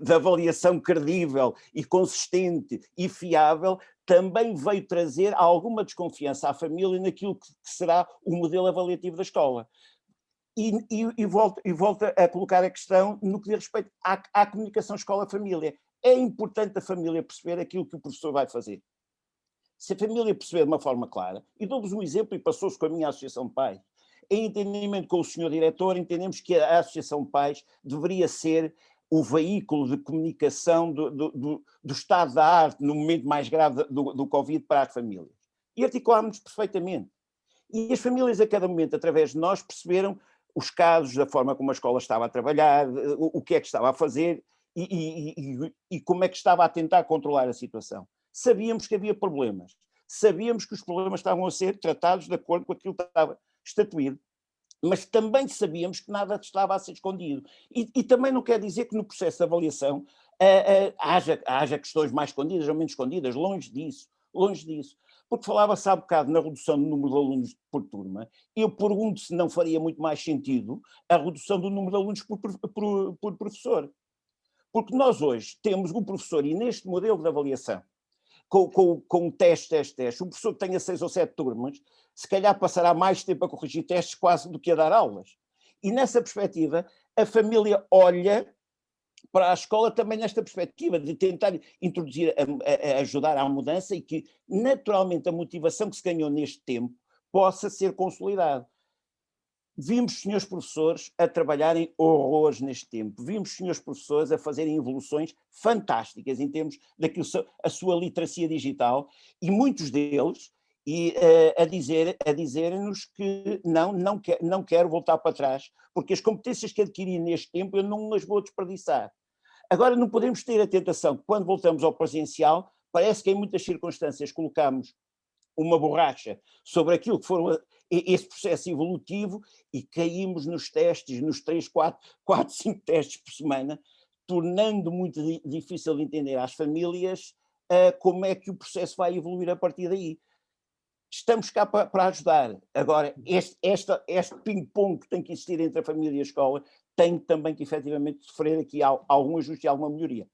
de avaliação credível e consistente e fiável também veio trazer alguma desconfiança à família naquilo que será o modelo avaliativo da escola. E volto a colocar a questão no que diz respeito à comunicação escola-família. É importante a família perceber aquilo que o professor vai fazer. Se a família perceber de uma forma clara, e dou-vos um exemplo, e passou-se com a minha Associação de Pais, em entendimento com o senhor diretor, entendemos que a Associação de Pais deveria ser o veículo de comunicação do estado da arte no momento mais grave do Covid para as famílias. E articulámos perfeitamente. E as famílias a cada momento, através de nós, perceberam os casos, da forma como a escola estava a trabalhar, o que é que estava a fazer e como é que estava a tentar controlar a situação. Sabíamos que havia problemas, sabíamos que os problemas estavam a ser tratados de acordo com aquilo que estava estatuído, mas também sabíamos que nada estava a ser escondido. E também não quer dizer que no processo de avaliação haja questões mais escondidas ou menos escondidas, longe disso. Porque falava-se há bocado na redução do número de alunos por turma, eu pergunto se não faria muito mais sentido a redução do número de alunos por professor. Porque nós hoje temos um professor, e neste modelo de avaliação, com teste, o professor que tenha 6 ou 7 turmas, se calhar passará mais tempo a corrigir testes quase do que a dar aulas. E nessa perspectiva, a família olha para a escola também nesta perspectiva de tentar introduzir, ajudar à mudança e que naturalmente a motivação que se ganhou neste tempo possa ser consolidada. Vimos senhores professores a trabalharem horrores neste tempo, vimos senhores professores a fazerem evoluções fantásticas em termos daquilo, a sua literacia digital, e muitos deles a dizerem-nos que não quero voltar para trás, porque as competências que adquiri neste tempo eu não as vou desperdiçar. Agora não podemos ter a tentação que quando voltamos ao presencial, parece que em muitas circunstâncias colocamos uma borracha sobre aquilo que foram esse processo evolutivo e caímos nos testes, nos 3, 4, 5 testes por semana, tornando muito difícil de entender às famílias como é que o processo vai evoluir a partir daí. Estamos cá para ajudar. Agora, este ping-pong que tem que existir entre a família e a escola tem também que efetivamente sofrer aqui algum ajuste e alguma melhoria.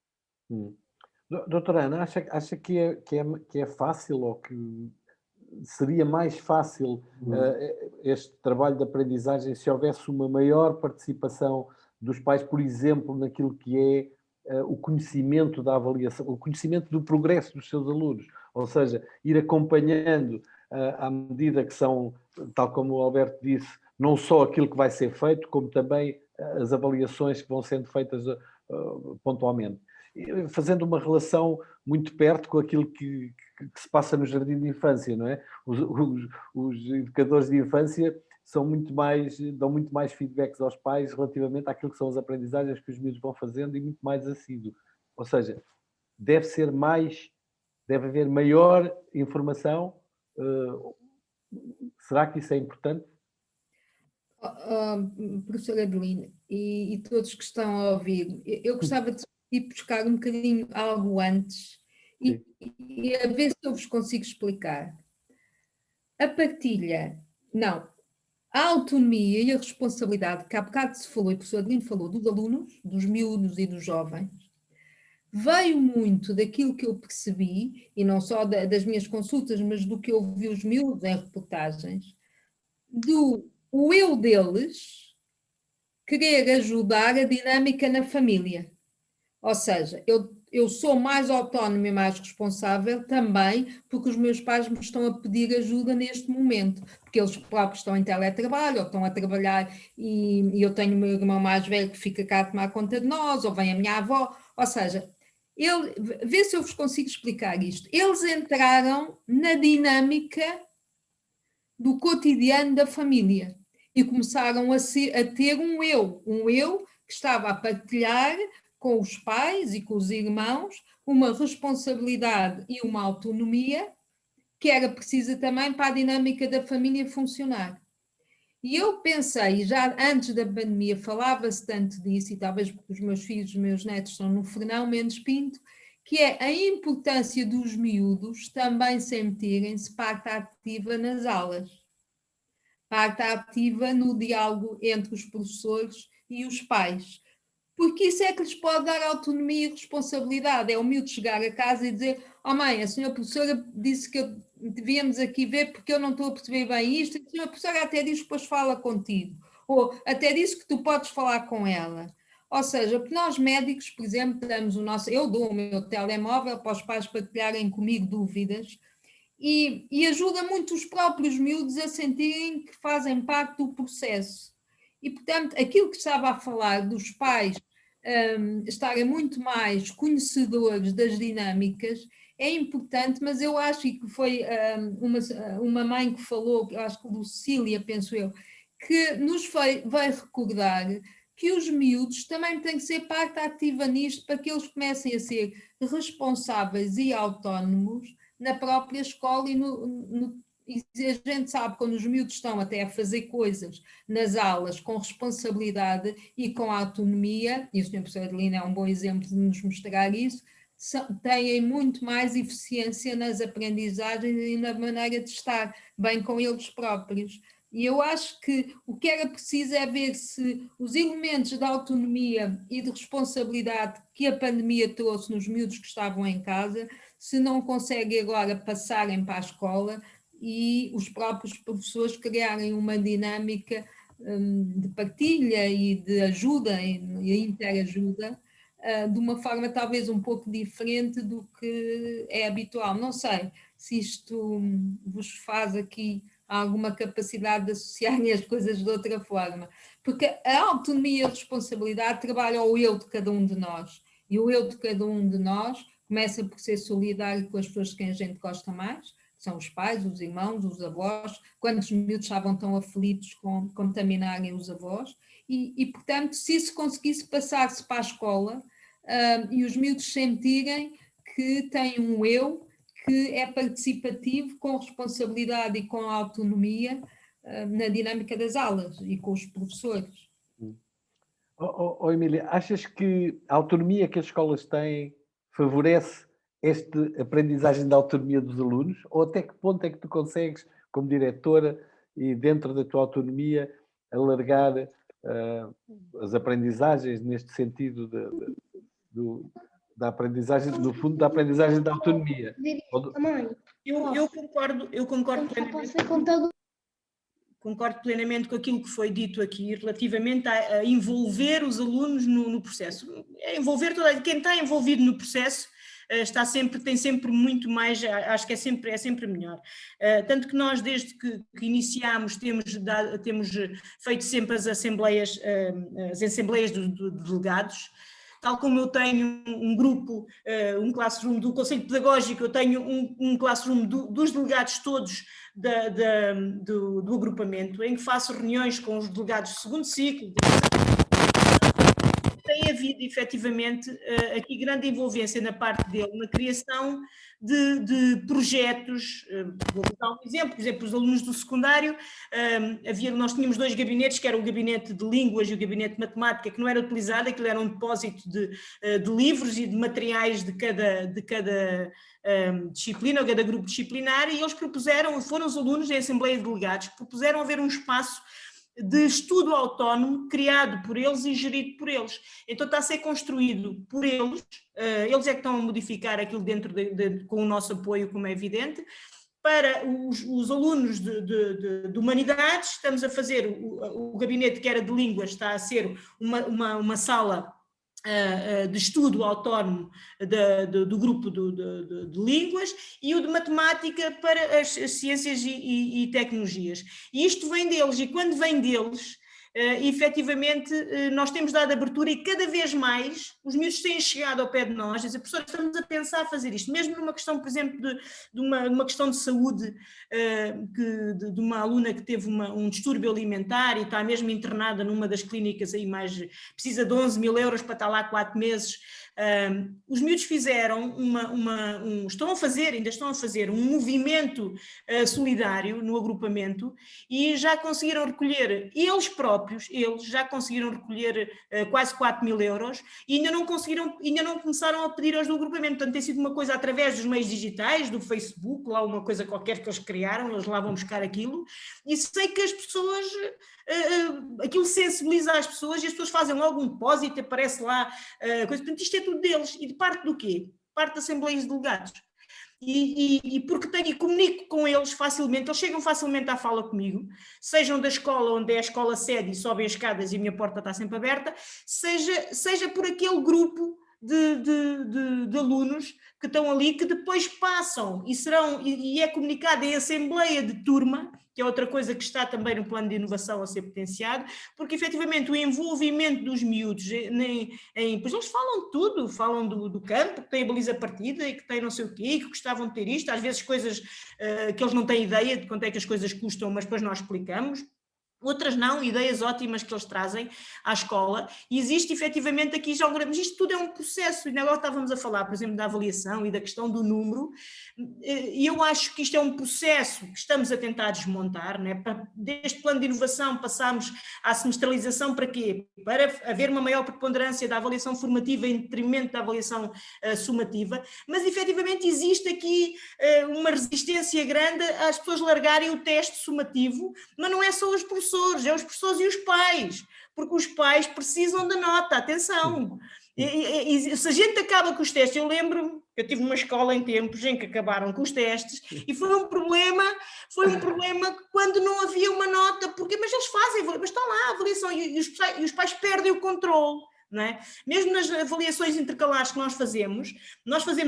Doutora Ana, acha que é fácil, ou que seria mais fácil este trabalho de aprendizagem se houvesse uma maior participação dos pais, por exemplo, naquilo que é o conhecimento da avaliação, o conhecimento do progresso dos seus alunos, ou seja, ir acompanhando à medida que são, tal como o Alberto disse, não só aquilo que vai ser feito, como também as avaliações que vão sendo feitas pontualmente. Fazendo uma relação muito perto com aquilo que se passa no jardim de infância, não é? Os educadores de infância dão muito mais feedbacks aos pais relativamente àquilo que são as aprendizagens que os miúdos vão fazendo, e muito mais assíduo. Ou seja, deve haver maior informação. Será que isso é importante? Professora Adelina e todos que estão a ouvir, eu gostava de ir buscar um bocadinho algo antes e a ver se eu vos consigo explicar. A partilha, não, a autonomia e a responsabilidade que há bocado se falou, e o professor Adelino falou, dos alunos, dos miúdos e dos jovens, veio muito daquilo que eu percebi, e não só das minhas consultas, mas do que eu vi os miúdos em reportagens, o eu deles querer ajudar a dinâmica na família. Ou seja, eu sou mais autónoma e mais responsável também porque os meus pais me estão a pedir ajuda neste momento, porque eles próprios estão em teletrabalho ou estão a trabalhar e eu tenho o meu irmão mais velho que fica cá a tomar conta de nós, ou vem a minha avó, ou seja, vê se eu vos consigo explicar isto. Eles entraram na dinâmica do cotidiano da família e começaram a ter um eu que estava a partilhar com os pais e com os irmãos uma responsabilidade e uma autonomia que era precisa também para a dinâmica da família funcionar. E eu pensei, já antes da pandemia falava-se tanto disso, e talvez porque os meus filhos, os meus netos estão no Fernão Mendes Pinto, que é a importância dos miúdos também sentirem-se parte ativa nas aulas, parte ativa no diálogo entre os professores e os pais, porque isso é que lhes pode dar autonomia e responsabilidade. É o miúdo chegar a casa e dizer: oh mãe, a senhora professora disse que devíamos aqui ver porque eu não estou a perceber bem isto, e a senhora professora até diz que depois fala contigo, ou até disse que tu podes falar com ela. Ou seja, porque nós médicos, por exemplo, eu dou o meu telemóvel para os pais partilharem comigo dúvidas, e ajuda muito os próprios miúdos a sentirem que fazem parte do processo. E, portanto, aquilo que estava a falar dos pais estarem muito mais conhecedores das dinâmicas é importante, mas eu acho que foi uma mãe que falou, acho que Lucília, penso eu, que nos vai recordar que os miúdos também têm que ser parte ativa nisto para que eles comecem a ser responsáveis e autónomos na própria escola e a gente sabe quando os miúdos estão até a fazer coisas nas aulas com responsabilidade e com autonomia, e o Sr. Professor Adelino é um bom exemplo de nos mostrar isso, têm muito mais eficiência nas aprendizagens e na maneira de estar bem com eles próprios. E eu acho que o que era preciso é ver se os elementos de autonomia e de responsabilidade que a pandemia trouxe nos miúdos que estavam em casa, se não conseguem agora passarem para a escola e os próprios professores criarem uma dinâmica de partilha e de ajuda e interajuda de uma forma talvez um pouco diferente do que é habitual. Não sei se isto vos faz aqui alguma capacidade de associarem as coisas de outra forma, porque a autonomia e a responsabilidade trabalham o eu de cada um de nós, e o eu de cada um de nós começa por ser solidário com as pessoas de quem a gente gosta mais, que são os pais, os irmãos, os avós, quando os miúdos estavam tão aflitos com contaminarem os avós, e portanto, se isso conseguisse passar-se para a escola, e os miúdos sentirem que têm um eu que é participativo, com responsabilidade e com autonomia na dinâmica das aulas e com os professores. Emília, achas que a autonomia que as escolas têm favorece esta aprendizagem da autonomia dos alunos? Ou até que ponto é que tu consegues, como diretora, e dentro da tua autonomia, alargar as aprendizagens neste sentido da aprendizagem, no fundo, da aprendizagem da autonomia? Eu concordo plenamente. Concordo plenamente com aquilo que foi dito aqui relativamente a envolver os alunos no processo. Envolver quem está envolvido no processo tem sempre muito mais, acho que é sempre melhor. Tanto que nós, desde que iniciámos, temos feito sempre as assembleias de delegados. Tal como eu tenho um grupo, um classroom do Conselho Pedagógico, eu tenho um classroom dos delegados todos do agrupamento, em que faço reuniões com os delegados do segundo ciclo. Tem havido, efetivamente, aqui grande envolvência na parte dele, na criação de projetos. Vou dar um exemplo, por exemplo, os alunos do secundário, nós tínhamos 2 gabinetes, que era o gabinete de línguas e o gabinete de matemática, que não era utilizado, aquilo era um depósito de livros e de materiais de cada disciplina, ou cada grupo disciplinar, e eles foram os alunos em Assembleia de Delegados, propuseram haver um espaço de estudo autónomo criado por eles e gerido por eles. Então está a ser construído por eles, eles é que estão a modificar aquilo dentro com o nosso apoio, como é evidente. Para os alunos de humanidades, estamos a fazer o gabinete que era de línguas, está a ser uma sala de estudo autónomo do grupo de línguas, e o de matemática para as ciências e tecnologias. E isto vem deles, e quando vem deles, efetivamente, nós temos dado abertura, e cada vez mais os miúdos têm chegado ao pé de nós, dizer, professor, estamos a pensar fazer isto, mesmo numa questão, por exemplo, de uma questão de saúde, de uma aluna que teve um distúrbio alimentar e está mesmo internada numa das clínicas aí precisa de 11 mil euros para estar lá 4 meses. Os miúdos fizeram ainda estão a fazer um movimento solidário no agrupamento, e já conseguiram recolher, eles já conseguiram recolher quase 4 mil euros, e ainda não começaram a pedir aos do agrupamento. Portanto, tem sido uma coisa através dos meios digitais, do Facebook, lá uma coisa qualquer que eles criaram, eles lá vão buscar aquilo, e sei que as pessoas, aquilo sensibiliza as pessoas, e as pessoas fazem logo um depósito, aparece lá coisa. Portanto, isto é tudo deles. E de parte do quê? Parte da Assembleias de Delegados. E porque comunico com eles facilmente, eles chegam facilmente à fala comigo, sejam da escola, onde é a escola sede e sobem as escadas e a minha porta está sempre aberta, seja por aquele grupo de alunos que estão ali, que depois passam e é comunicado em assembleia de turma, que é outra coisa que está também no plano de inovação a ser potenciado, porque efetivamente o envolvimento dos miúdos, pois eles falam de tudo, falam do campo, que tem a baliza partida e que tem não sei o quê, que gostavam de ter isto, às vezes coisas que eles não têm ideia de quanto é que as coisas custam, mas depois nós explicamos. Outras não, ideias ótimas que eles trazem à escola, e existe efetivamente aqui já mas isto tudo é um processo, e agora estávamos a falar, por exemplo, da avaliação e da questão do número, e eu acho que isto é um processo que estamos a tentar desmontar, né? Deste plano de inovação passámos à semestralização para quê? Para haver uma maior preponderância da avaliação formativa em detrimento da avaliação sumativa, mas efetivamente existe aqui uma resistência grande às pessoas largarem o teste sumativo, mas não é só os professores, é os professores e os pais, porque os pais precisam da nota, atenção. E se a gente acaba com os testes, eu lembro que eu tive uma escola em tempos em que acabaram com os testes, e foi um problema quando não havia uma nota, porque, mas eles fazem, mas está lá a avaliação, e os pais perdem o controle. não é? Mesmo nas avaliações intercalares que nós fazemos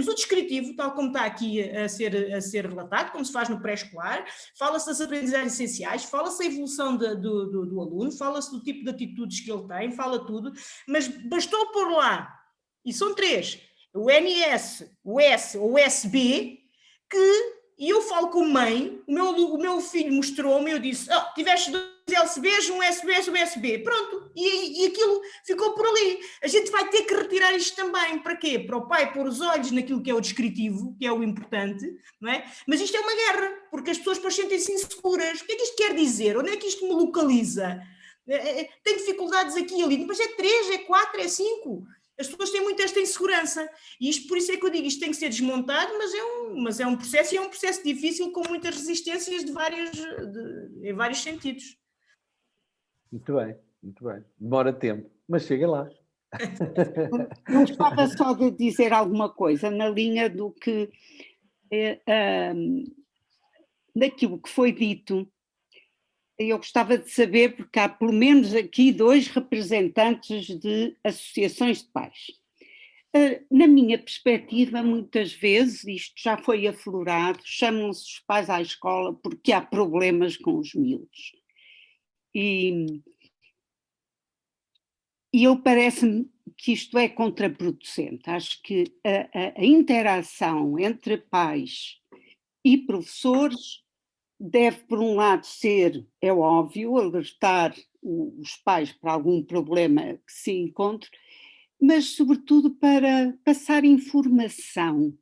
o descritivo, tal como está aqui a ser relatado, como se faz no pré-escolar, fala-se das aprendizagens essenciais, fala-se da evolução do aluno, fala-se do tipo de atitudes que ele tem, fala tudo, mas bastou pôr lá, e são 3, o NS, o S ou o SB, e eu falo com mãe, o meu filho mostrou-me, eu disse, tiveste 2 LCBs, um SBS, um USB, pronto, e aquilo ficou por ali. A gente vai ter que retirar isto também, para quê? Para o pai pôr os olhos naquilo que é o descritivo, que é o importante, não é? Mas isto é uma guerra, porque as pessoas depois sentem-se inseguras. O que é que isto quer dizer? Onde é que isto me localiza? Tem dificuldades aqui e ali, depois é 3, é 4, é 5. As pessoas têm muito esta insegurança, e isto, por isso é que eu digo, isto tem que ser desmontado, mas é um processo, e é um processo difícil, com muitas resistências em vários sentidos. Muito bem, muito bem. Demora tempo, mas chega lá. Eu gostava só de dizer alguma coisa na linha do que daquilo que foi dito. Eu gostava de saber, porque há pelo menos aqui 2 representantes de associações de pais. Na minha perspectiva, muitas vezes, isto já foi aflorado, chamam-se os pais à escola porque há problemas com os miúdos. E eu parece-me que isto é contraproducente. Acho que a interação entre pais e professores deve, por um lado, ser, é óbvio, alertar os pais para algum problema que se encontre, mas, sobretudo, para passar informação.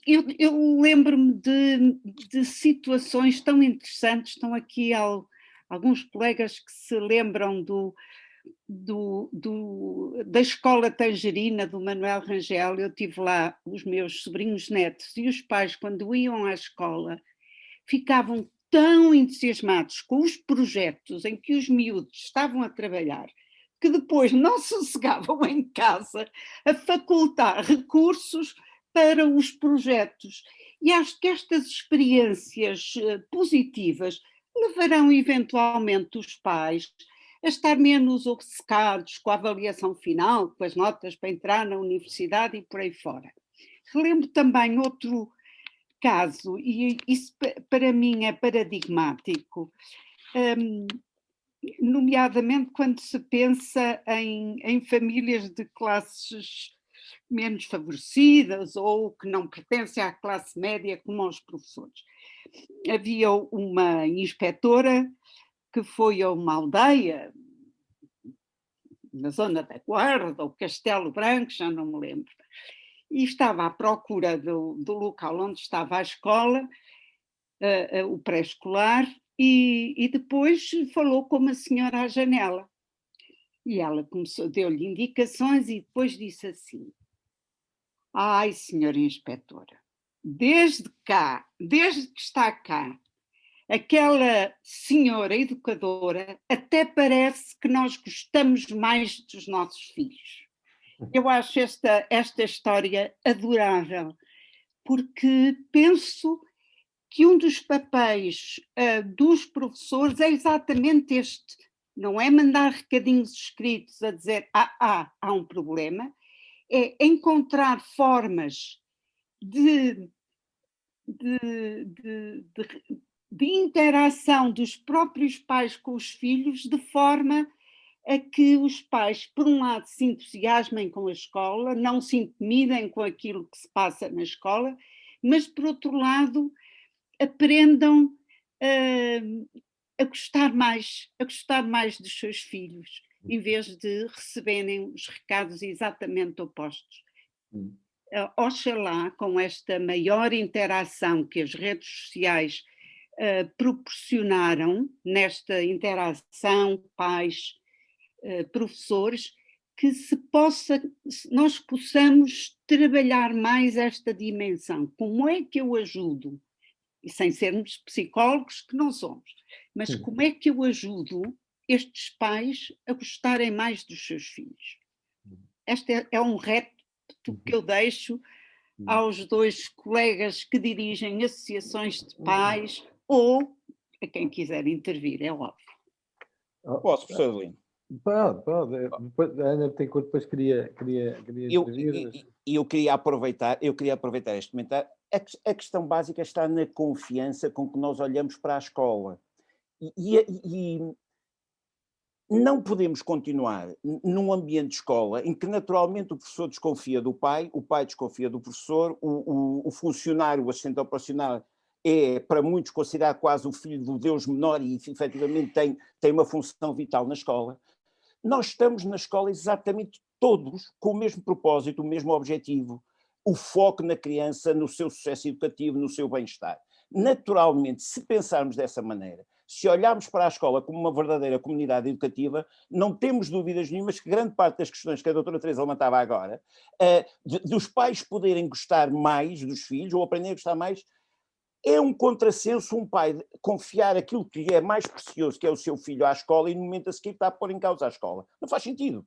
Eu lembro-me de situações tão interessantes, estão aqui alguns colegas que se lembram da Escola Tangerina, do Manuel Rangel. Eu tive lá os meus sobrinhos netos, e os pais, quando iam à escola, ficavam tão entusiasmados com os projetos em que os miúdos estavam a trabalhar, que depois não sossegavam em casa a facultar recursos para os projetos. E acho que estas experiências positivas levarão eventualmente os pais a estar menos obcecados com a avaliação final, com as notas para entrar na universidade e por aí fora. Relembro também outro caso, e isso para mim é paradigmático, nomeadamente quando se pensa em famílias de classes menos favorecidas ou que não pertencem à classe média como os professores. Havia uma inspetora que foi a uma aldeia na zona da Guarda, ou Castelo Branco, já não me lembro, e estava à procura do local onde estava a escola, o pré-escolar, e depois falou com uma senhora à janela. E ela deu-lhe indicações e depois disse assim: ai, senhora inspetora, desde que está cá, aquela senhora educadora, até parece que nós gostamos mais dos nossos filhos. Eu acho esta história adorável, porque penso que um dos papéis dos professores é exatamente este. Não é mandar recadinhos escritos a dizer há um problema, é encontrar formas de interação dos próprios pais com os filhos, de forma a que os pais, por um lado, se entusiasmem com a escola, não se intimidem com aquilo que se passa na escola, mas, por outro lado, aprendam a gostar mais dos seus filhos, em vez de receberem os recados exatamente opostos. Oxalá, com esta maior interação que as redes sociais proporcionaram, nesta interação pais, professores, que nós possamos trabalhar mais esta dimensão. Como é que eu ajudo? E sem sermos psicólogos, que não somos, mas como é que eu ajudo estes pais a gostarem mais dos seus filhos? Este é um reto que eu deixo aos 2 colegas que dirigem associações de pais, ou a quem quiser intervir, é óbvio. Posso, professor Adelino? Pode. Depois, a Ana Betancourt depois queria intervir. Eu queria aproveitar este comentário. A questão básica está na confiança com que nós olhamos para a escola. E não podemos continuar num ambiente de escola em que naturalmente o professor desconfia do pai, o pai desconfia do professor, o funcionário, o assistente operacional é, para muitos, considerado quase o filho do Deus menor e efetivamente tem uma função vital na escola. Nós estamos na escola exatamente todos com o mesmo propósito, o mesmo objetivo, o foco na criança, no seu sucesso educativo, no seu bem-estar. Naturalmente, se pensarmos dessa maneira, se olharmos para a escola como uma verdadeira comunidade educativa, não temos dúvidas nenhumas que grande parte das questões que a doutora Teresa levantava agora, dos pais poderem gostar mais dos filhos ou aprender a gostar mais, é um contrassenso um pai confiar aquilo que é mais precioso, que é o seu filho, à escola, e no momento a seguir está a pôr em causa a escola. Não faz sentido.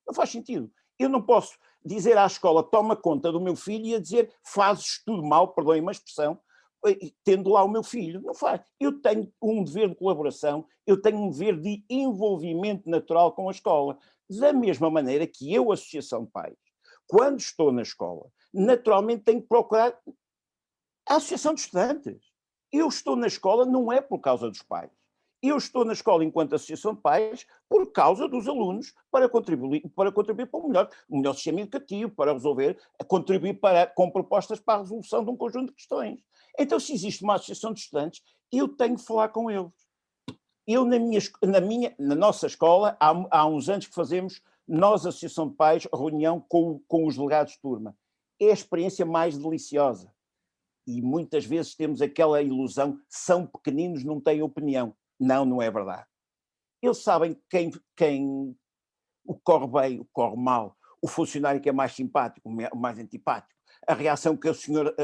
Não faz sentido. Eu não posso dizer à escola, toma conta do meu filho, e a dizer, fazes tudo mal, perdoem uma expressão, tendo lá o meu filho. Não faz. Eu tenho um dever de colaboração, eu tenho um dever de envolvimento natural com a escola. Da mesma maneira que eu, associação de pais, quando estou na escola, naturalmente tenho que procurar a associação de estudantes. Eu estou na escola não é por causa dos pais. Eu estou na escola enquanto associação de pais por causa dos alunos para contribuir para o melhor sistema educativo, para contribuir com propostas para a resolução de um conjunto de questões. Então, se existe uma associação de estudantes, eu tenho que falar com eles. Eu, na nossa escola, há uns anos que fazemos, nós, associação de pais, reunião com os delegados de turma. É a experiência mais deliciosa. E muitas vezes temos aquela ilusão, são pequeninos, não têm opinião. Não, não é verdade. Eles sabem quem o corre bem, o corre mal, o funcionário que é mais simpático, o mais antipático, a reação que a senhora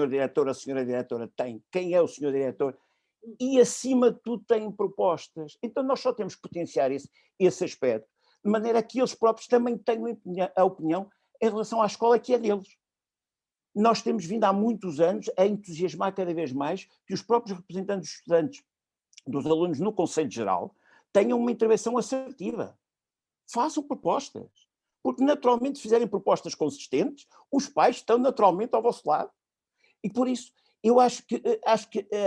diretora tem, quem é o senhor diretor, e acima de tudo têm propostas. Então nós só temos que potenciar esse aspecto, de maneira que eles próprios também tenham a opinião em relação à escola que é deles. Nós temos vindo há muitos anos a entusiasmar cada vez mais que os próprios representantes dos estudantes, dos alunos no Conselho Geral, tenham uma intervenção assertiva. Façam propostas. Porque naturalmente, se fizerem propostas consistentes, os pais estão naturalmente ao vosso lado. E por isso, eu acho que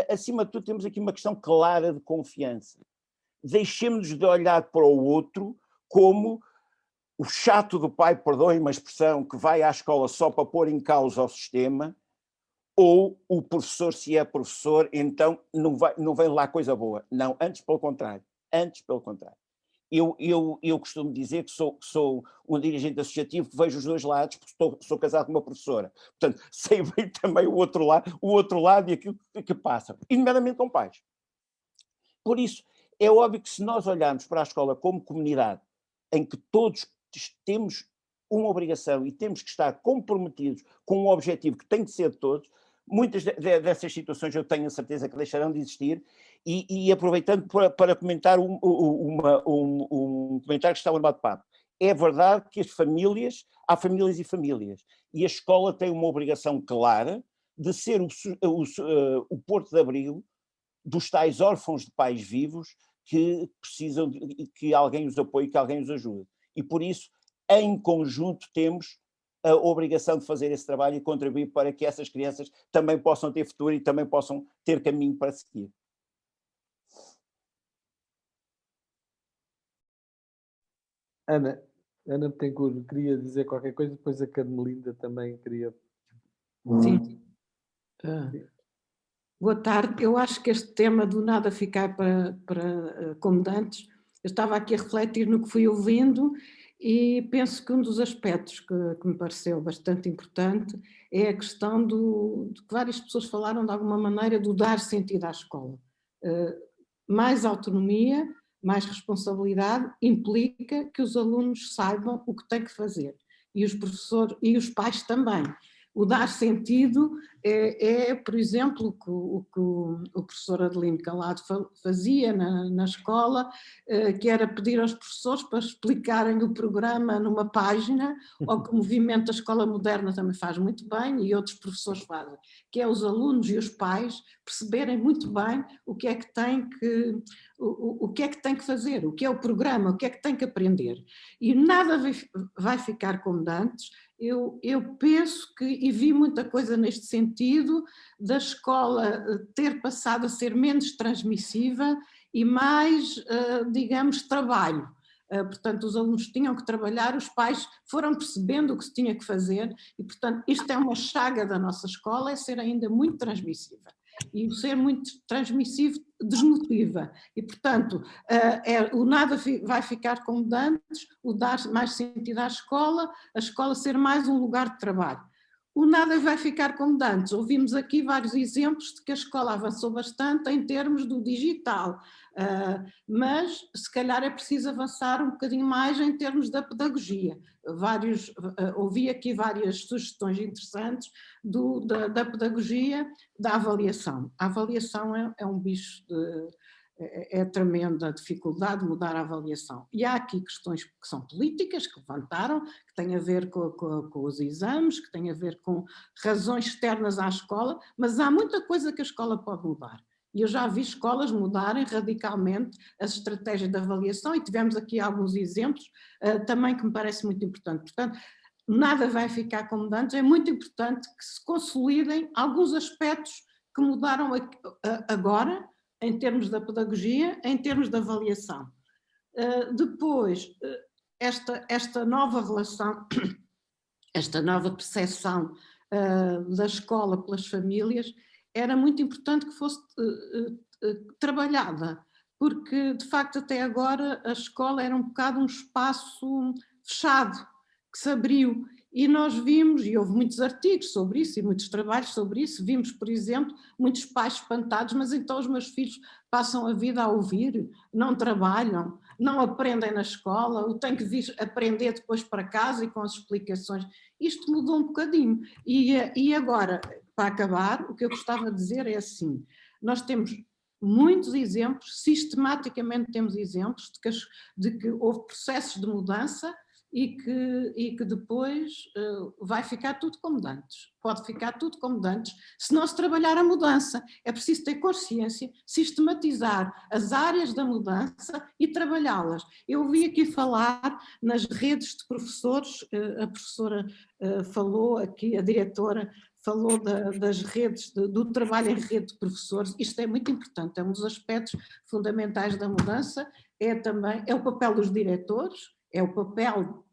acima de tudo, temos aqui uma questão clara de confiança. Deixemos-nos de olhar para o outro como o chato do pai, perdoem uma expressão, que vai à escola só para pôr em causa o sistema, ou o professor, se é professor, então não vem lá coisa boa. Não, antes pelo contrário. Eu costumo dizer que sou um dirigente associativo que vejo os dois lados, porque sou casado com uma professora. Portanto, sei bem também o outro lado e aquilo que passa, nomeadamente com pais. Por isso, é óbvio que se nós olharmos para a escola como comunidade, em que todos temos uma obrigação e temos que estar comprometidos com um objetivo que tem de ser de todos, muitas dessas situações eu tenho a certeza que deixarão de existir, e aproveitando para comentar um comentário que está no bate-papo. É verdade que há famílias e famílias, e a escola tem uma obrigação clara de ser o porto de abrigo dos tais órfãos de pais vivos que precisam que alguém os apoie, que alguém os ajude. E por isso, em conjunto, temos a obrigação de fazer esse trabalho e contribuir para que essas crianças também possam ter futuro e também possam ter caminho para seguir. Ana Betancourt queria dizer qualquer coisa, depois a Carmelinda também queria... Sim. Boa tarde. Eu acho que este tema do nada ficar para comandantes, eu estava aqui a refletir no que fui ouvindo e penso que um dos aspectos que me pareceu bastante importante é a questão de que várias pessoas falaram de alguma maneira do dar sentido à escola. Mais autonomia, mais responsabilidade implica que os alunos saibam o que têm que fazer e os professores e os pais também. O dar sentido por exemplo, o que o professor Adelino Calado fazia na escola, que era pedir aos professores para explicarem o programa numa página, ou que o movimento da Escola Moderna também faz muito bem, e outros professores fazem, que é os alunos e os pais perceberem muito bem o que é que têm que fazer, o que é o programa, o que é que têm que aprender. E nada vai ficar como antes. Eu penso que, e vi muita coisa neste sentido, da escola ter passado a ser menos transmissiva e mais, digamos, trabalho. Portanto, os alunos tinham que trabalhar, os pais foram percebendo o que se tinha que fazer e, portanto, isto é uma chaga da nossa escola, é ser ainda muito transmissiva. E o ser muito transmissivo desmotiva. E, portanto, o nada vai ficar como de antes, o dar mais sentido à escola, a escola ser mais um lugar de trabalho. O nada vai ficar como de antes. Ouvimos aqui vários exemplos de que a escola avançou bastante em termos do digital, mas se calhar é preciso avançar um bocadinho mais em termos da pedagogia. Ouvi aqui várias sugestões interessantes da pedagogia, da avaliação. A avaliação é um bicho é tremenda a dificuldade de mudar a avaliação. E há aqui questões que são políticas, que levantaram, que têm a ver com os exames, que têm a ver com razões externas à escola, mas há muita coisa que a escola pode mudar. E eu já vi escolas mudarem radicalmente as estratégias de avaliação e tivemos aqui alguns exemplos também que me parece muito importante. Portanto, nada vai ficar como antes, é muito importante que se consolidem alguns aspectos que mudaram agora, em termos da pedagogia, em termos da avaliação. Depois, esta nova relação, esta nova percepção da escola pelas famílias, era muito importante que fosse trabalhada, porque de facto até agora a escola era um bocado um espaço fechado, que se abriu. E nós vimos, e houve muitos artigos sobre isso e muitos trabalhos sobre isso, vimos, por exemplo, muitos pais espantados, mas então os meus filhos passam a vida a ouvir, não trabalham, não aprendem na escola, ou têm que vir aprender depois para casa e com as explicações. Isto mudou um bocadinho. E agora, para acabar, o que eu gostava de dizer é assim, nós temos muitos exemplos, sistematicamente temos exemplos de que houve processos de mudança e que depois vai ficar tudo como de antes. Pode ficar tudo como de antes se não se trabalhar a mudança. É preciso ter consciência, sistematizar as áreas da mudança e trabalhá-las. Eu ouvi aqui falar nas redes de professores, a professora falou aqui, a diretora falou das redes, do trabalho em rede de professores. Isto é muito importante, é um dos aspectos fundamentais da mudança, é o papel dos diretores, é o papel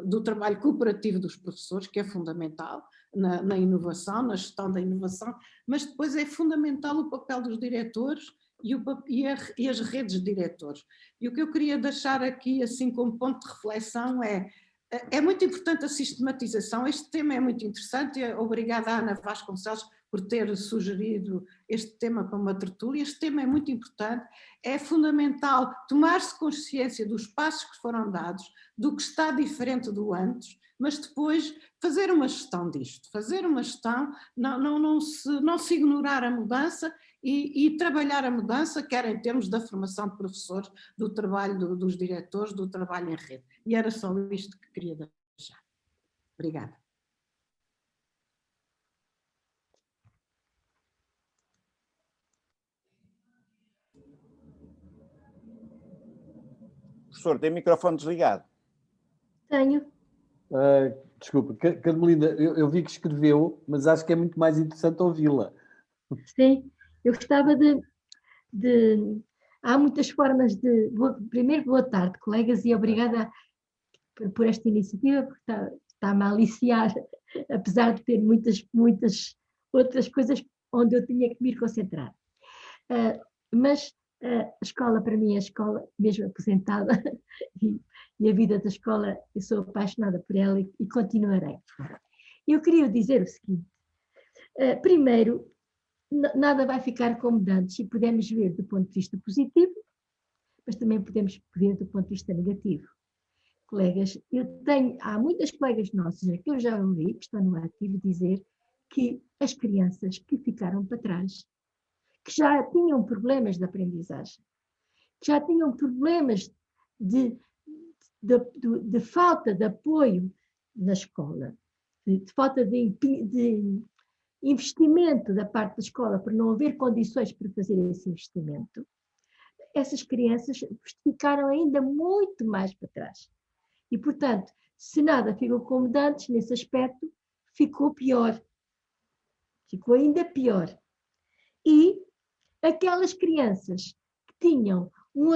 do trabalho cooperativo dos professores, que é fundamental na inovação, na gestão da inovação, mas depois é fundamental o papel dos diretores e as redes de diretores. E o que eu queria deixar aqui assim como ponto de reflexão é muito importante a sistematização. Este tema é muito interessante, obrigada a Ana Vasconcelos por ter sugerido este tema para uma tertúlia. Este tema é muito importante, é fundamental tomar-se consciência dos passos que foram dados, do que está diferente do antes, mas depois fazer uma gestão disto, fazer uma gestão, não se ignorar a mudança e trabalhar a mudança, quer em termos da formação de professores, do trabalho dos diretores, do trabalho em rede. E era só isto que queria deixar. Obrigada. Professor, tem o microfone desligado? Tenho. Desculpa, Carmelina, eu vi que escreveu, mas acho que é muito mais interessante ouvi-la. Sim, eu gostava há muitas formas de... Primeiro, boa tarde, colegas, e obrigada por esta iniciativa, porque está-me a aliciar, apesar de ter muitas outras coisas onde eu tinha que me ir concentrar. Mas a escola, para mim, é a escola, mesmo aposentada, e a vida da escola, eu sou apaixonada por ela e continuarei. Eu queria dizer o seguinte, primeiro, nada vai ficar como de antes, e podemos ver do ponto de vista positivo, mas também podemos ver do ponto de vista negativo. Colegas, há muitas colegas nossas que eu já ouvi, que estão no ativo, dizer que as crianças que ficaram para trás, que já tinham problemas de aprendizagem, que já tinham problemas de falta de apoio na escola, de falta de investimento da parte da escola, por não haver condições para fazer esse investimento, essas crianças ficaram ainda muito mais para trás. E, portanto, se nada ficou como antes, nesse aspecto, ficou pior. Ficou ainda pior. E aquelas crianças que tinham um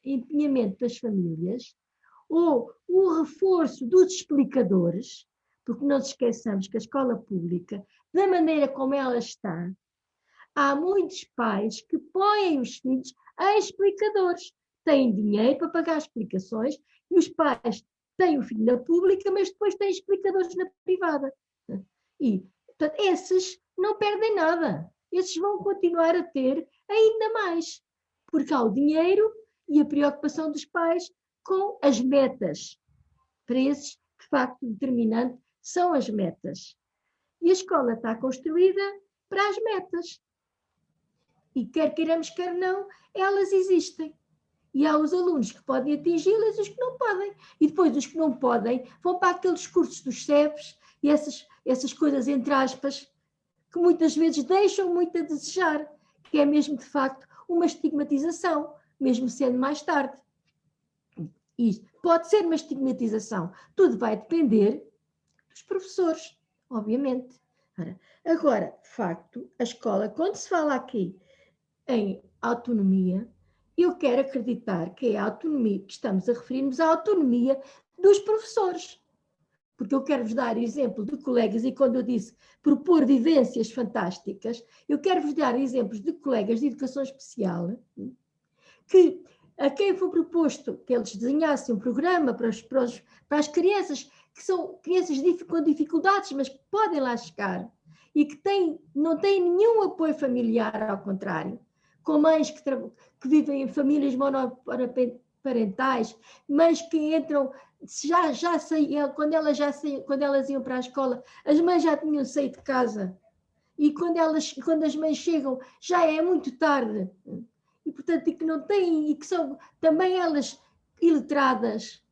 empenhamento das famílias, ou o reforço dos explicadores, porque não nos esqueçamos que a escola pública, da maneira como ela está, há muitos pais que põem os filhos a explicadores. Têm dinheiro para pagar explicações e os pais têm o filho na pública, mas depois têm explicadores na privada. E, portanto, esses não perdem nada. Esses vão continuar a ter ainda mais, porque há o dinheiro e a preocupação dos pais com as metas. Para esses, de facto, determinante são as metas. E a escola está construída para as metas. E quer queiramos, quer não, elas existem. E há os alunos que podem atingi-las e os que não podem. E depois os que não podem vão para aqueles cursos dos CEPs e essas coisas, entre aspas, que muitas vezes deixam muito a desejar, que é mesmo, de facto, uma estigmatização, mesmo sendo mais tarde. E pode ser uma estigmatização. Tudo vai depender dos professores, obviamente. Agora, de facto, a escola, quando se fala aqui em autonomia, eu quero acreditar que é a autonomia, que estamos a referir-nos à autonomia dos professores. Porque eu quero-vos dar exemplo de colegas, e quando eu disse propor vivências fantásticas, eu quero-vos dar exemplos de colegas de educação especial que, a quem foi proposto que eles desenhassem um programa para as crianças, que são crianças com dificuldades, mas que podem lá chegar, e que não têm nenhum apoio familiar, ao contrário, com mães que vivem em famílias monoparentais, mães que entram, quando elas iam para a escola, as mães já tinham saído de casa, e quando as mães chegam, já é muito tarde, e portanto, e que não têm, e que são também elas iletradas.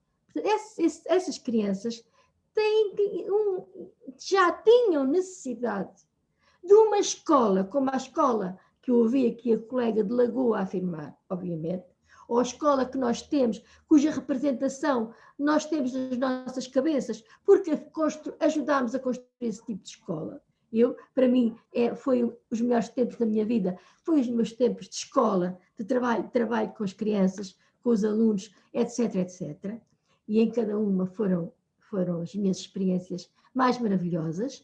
Essas crianças já tinham necessidade de uma escola, como a escola que eu ouvi aqui a colega de Lagoa afirmar, obviamente, ou a escola que nós temos, cuja representação nós temos nas nossas cabeças, porque ajudámos a construir esse tipo de escola. Para mim, foi os melhores tempos da minha vida, foi os meus tempos de escola, de trabalho com as crianças, com os alunos, etc, etc. E em cada uma foram as minhas experiências mais maravilhosas,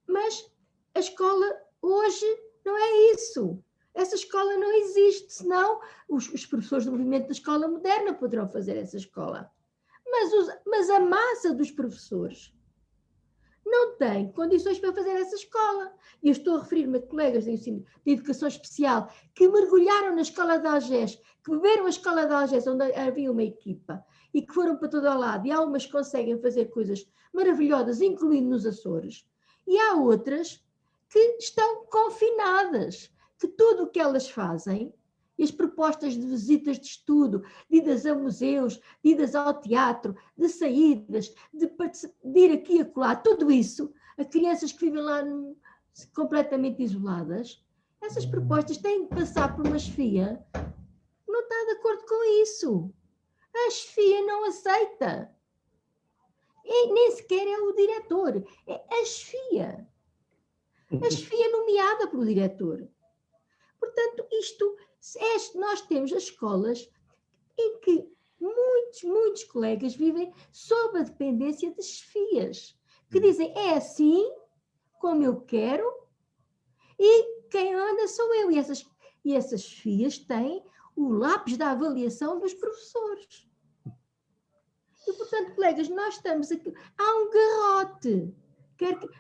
mas a escola hoje não é isso. Essa escola não existe, senão os professores do movimento da escola moderna poderão fazer essa escola. Mas a massa dos professores não tem condições para fazer essa escola. E eu estou a referir-me a colegas de ensino de educação especial que mergulharam na escola de Algés, que beberam a escola de Algés, onde havia uma equipa, e que foram para todo o lado, e há umas que conseguem fazer coisas maravilhosas, incluindo nos Açores, e há outras que estão confinadas, que tudo o que elas fazem, e as propostas de visitas de estudo, de idas a museus, de idas ao teatro, de saídas, de ir aqui e acolá, tudo isso, a crianças que vivem lá completamente isoladas, essas propostas têm que passar por uma chefia que não está de acordo com isso. A chefia não aceita. E nem sequer é o diretor, é a chefia. A chefia nomeada pelo diretor. Portanto, nós temos as escolas em que muitos colegas vivem sob a dependência de chefias, que dizem, é assim como eu quero e quem anda sou eu. E essas chefias têm o lápis da avaliação dos professores. E, portanto, colegas, nós estamos aqui, há um garrote.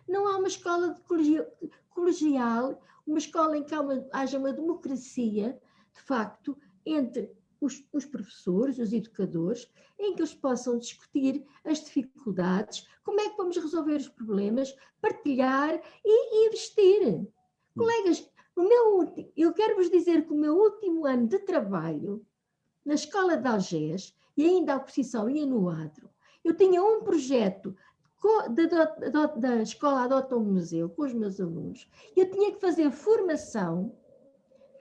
Não há uma escola colegial, uma escola em que haja uma democracia, de facto, entre os professores, os educadores, em que eles possam discutir as dificuldades, como é que vamos resolver os problemas, partilhar e investir. Colegas, eu quero vos dizer que o meu último ano de trabalho na escola de Algés, e ainda a oposição ia no Adro, eu tinha um projeto da escola Adota um Museu com os meus alunos. Eu tinha que fazer formação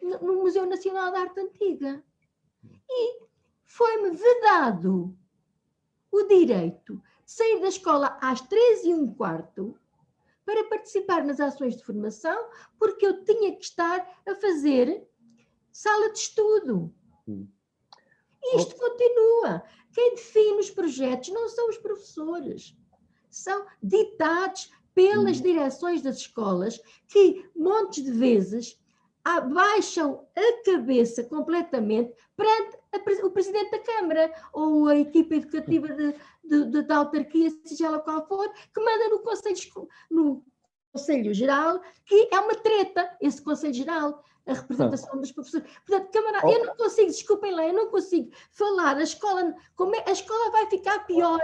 no Museu Nacional de Arte Antiga. E foi-me vedado o direito de sair da escola às 13h15 para participar nas ações de formação, porque eu tinha que estar a fazer sala de estudo. Isto continua. Quem define os projetos não são os professores, são ditados pelas direções das escolas, que montes de vezes abaixam a cabeça completamente perante o Presidente da Câmara ou a equipa educativa da autarquia, seja ela qual for, que manda no Conselho Geral, que é uma treta, esse Conselho Geral, a representação dos professores. Portanto, camarada, eu não consigo, desculpem lá, eu não consigo falar a escola, a escola vai ficar pior.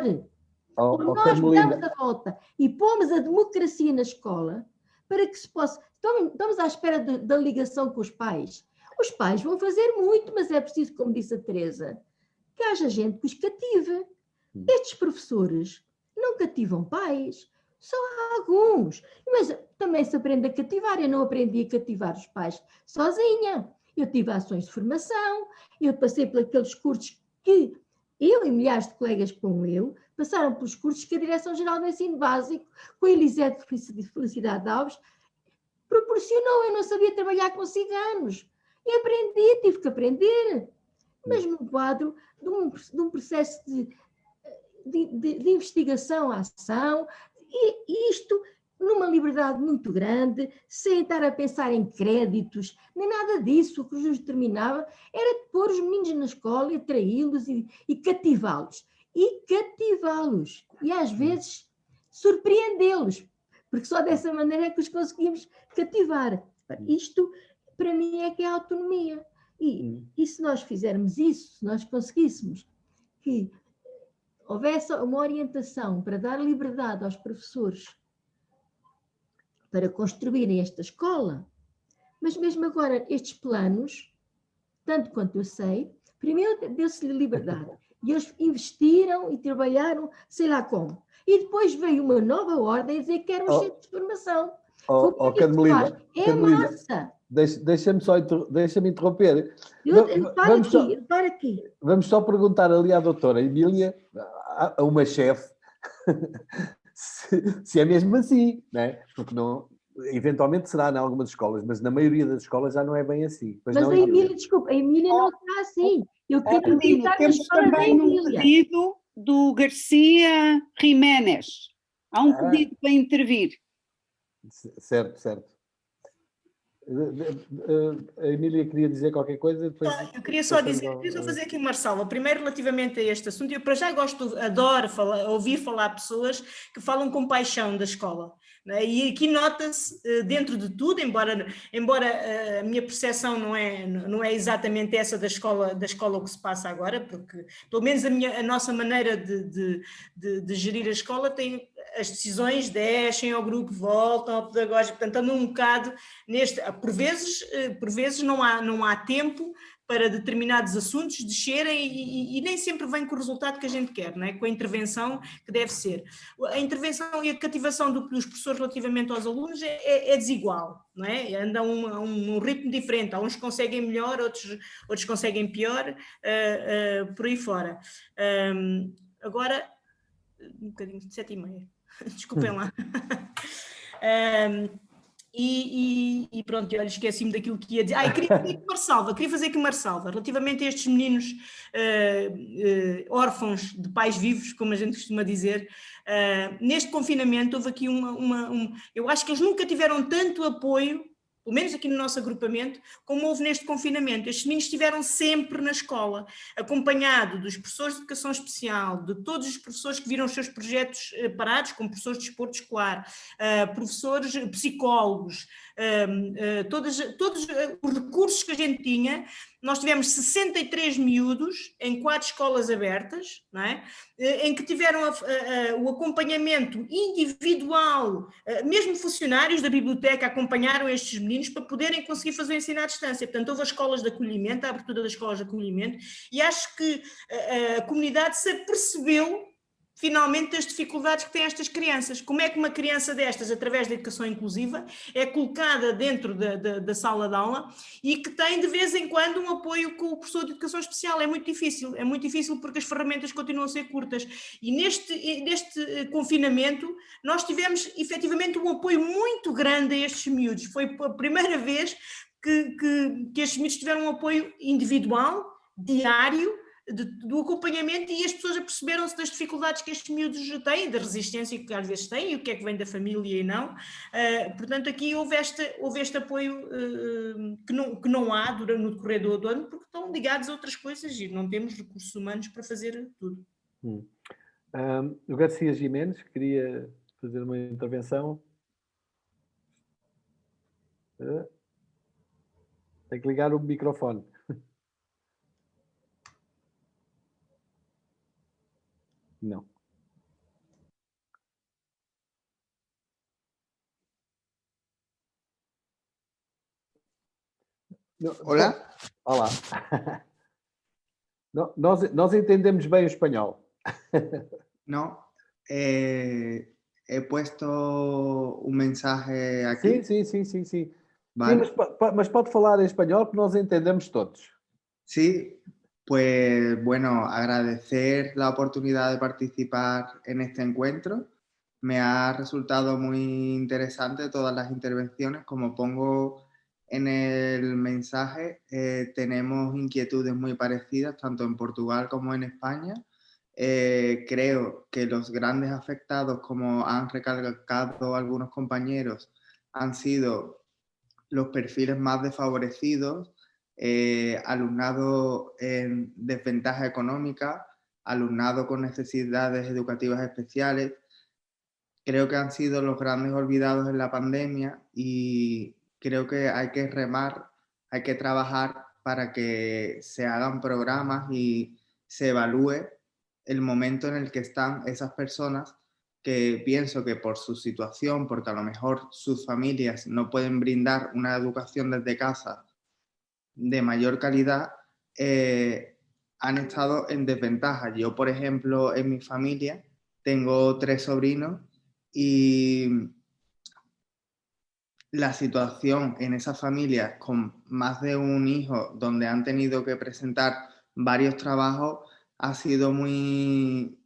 Quando nós damos a volta e pomos a democracia na escola, para que se possa... Estamos à espera da ligação com os pais. Os pais vão fazer muito, mas é preciso, como disse a Teresa, que haja gente que os cative. Estes professores não cativam pais, só há alguns. Mas também se aprende a cativar. Eu não aprendi a cativar os pais sozinha. Eu tive ações de formação, eu passei por aqueles cursos que eu e milhares de colegas como eu passaram pelos cursos que a Direção-Geral do Ensino Básico, com a Elisete Felicidade Alves, proporcionou. Eu não sabia trabalhar com ciganos. E aprendi, tive que aprender. Mas no quadro de um processo de investigação, ação, e isto numa liberdade muito grande, sem estar a pensar em créditos, nem nada disso. O que nos determinava era pôr os meninos na escola e atraí-los e cativá-los. E às vezes surpreendê-los, porque só dessa maneira é que os conseguimos cativar. Isto, para mim, é que é a autonomia. E se nós fizermos isso, se nós conseguíssemos que houvesse uma orientação para dar liberdade aos professores para construírem esta escola, mas mesmo agora estes planos, tanto quanto eu sei, primeiro deu-se-lhe liberdade, e eles investiram e trabalharam, sei lá como, e depois veio uma nova ordem a dizer que eram os centros de formação. Carmelina, massa. Deixa-me interromper. Para aqui. Vamos só perguntar ali à doutora Emília, a uma chefe, se é mesmo assim, não é? Porque não, eventualmente será em algumas escolas, mas na maioria das escolas já não é bem assim. Mas não, a Emília, desculpa, a Emília não está assim. Eu quero visitar a escola da Emília. Um pedido do Garcia Jiménez. Há um pedido para intervir. Certo. A Emília queria dizer qualquer coisa? Depois... Eu queria só fazer aqui uma ressalva. Primeiro, relativamente a este assunto, eu para já adoro ouvir falar pessoas que falam com paixão da escola. Né? E aqui nota-se, dentro de tudo, embora a minha percepção não é exatamente essa da escola o que se passa agora, porque pelo menos a nossa maneira de gerir a escola tem as decisões descem ao grupo, voltam ao pedagógico, portanto andam um bocado neste... Por vezes não há tempo para determinados assuntos descerem e nem sempre vem com o resultado que a gente quer, não é? Com a intervenção que deve ser. A intervenção e a cativação dos professores relativamente aos alunos é desigual, não é? Anda a um ritmo diferente, há uns que conseguem melhor, outros conseguem pior, por aí fora. Agora, um bocadinho de 7h30, desculpem lá. E pronto, olha, esqueci-me daquilo que ia dizer. Queria fazer aqui uma ressalva relativamente a estes meninos órfãos de pais vivos, como a gente costuma dizer. Neste confinamento houve aqui eu acho que eles nunca tiveram tanto apoio, pelo menos aqui no nosso agrupamento, como houve neste confinamento. Estes meninos estiveram sempre na escola, acompanhado dos professores de educação especial, de todos os professores que viram os seus projetos parados, como professores de desporto escolar, professores psicólogos, todos os recursos que a gente tinha. Nós tivemos 63 miúdos em 4 escolas abertas, não é? Em que tiveram o acompanhamento individual, mesmo funcionários da biblioteca acompanharam estes meninos para poderem conseguir fazer o ensino à distância. Portanto, houve as escolas de acolhimento, a abertura das escolas de acolhimento, e acho que a comunidade se apercebeu finalmente das dificuldades que têm estas crianças. Como é que uma criança destas, através da educação inclusiva, é colocada dentro da sala de aula e que tem de vez em quando um apoio com o professor de educação especial? É muito difícil porque as ferramentas continuam a ser curtas. E neste confinamento nós tivemos efetivamente um apoio muito grande a estes miúdos. Foi a primeira vez que estes miúdos tiveram um apoio individual, diário, do acompanhamento, e as pessoas aperceberam-se das dificuldades que estes miúdos têm, da resistência que às vezes têm, e o que é que vem da família e não. Portanto, aqui houve este apoio que não há no decorrer do ano, porque estão ligados a outras coisas e não temos recursos humanos para fazer tudo. O Garcia Gimenez queria fazer uma intervenção. Tem que ligar o microfone. Não. Hola. Olá. Nós entendemos bem o espanhol. No, he puesto un mensaje aquí. Sim. Vale. Sim, mas pode falar em espanhol que nós entendemos todos. Sí, pues bueno, agradecer la oportunidad de participar en este encuentro. Me ha resultado muy interesante todas las intervenciones. Como pongo en el mensaje, tenemos inquietudes muy parecidas, tanto en Portugal como en España. Creo que los grandes afectados, como han recalcado algunos compañeros, han sido los perfiles más desfavorecidos, alumnado en desventaja económica, alumnado con necesidades educativas especiales. Creo que han sido los grandes olvidados en la pandemia y creo que hay que remar, hay que trabajar para que se hagan programas y se evalúe el momento en el que están esas personas, que pienso que por su situación, porque a lo mejor sus familias no pueden brindar una educación desde casa de mayor calidad, han estado en desventaja. Yo, por ejemplo, en mi familia tengo 3 sobrinos y la situación en esas familias con más de un hijo, donde han tenido que presentar varios trabajos, ha sido muy...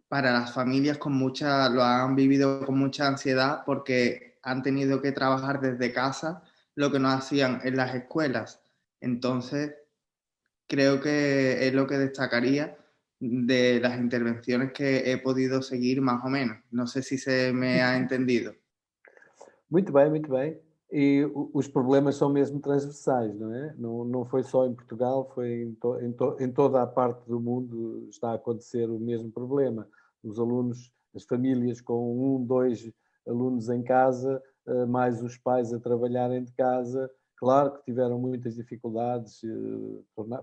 Para las familias lo han vivido con mucha ansiedad porque han tenido que trabajar desde casa lo que no hacían en las escuelas. Entonces, creo que es lo que destacaría de las intervenciones que he podido seguir más o menos. No sé si se me ha entendido. Muito bem. E os problemas são mesmo transversais, não é? Não foi só em Portugal, foi em toda a parte do mundo está a acontecer o mesmo problema. Os alunos, as famílias com 1, 2 alunos em casa, mais os pais a trabalharem de casa, claro que tiveram muitas dificuldades,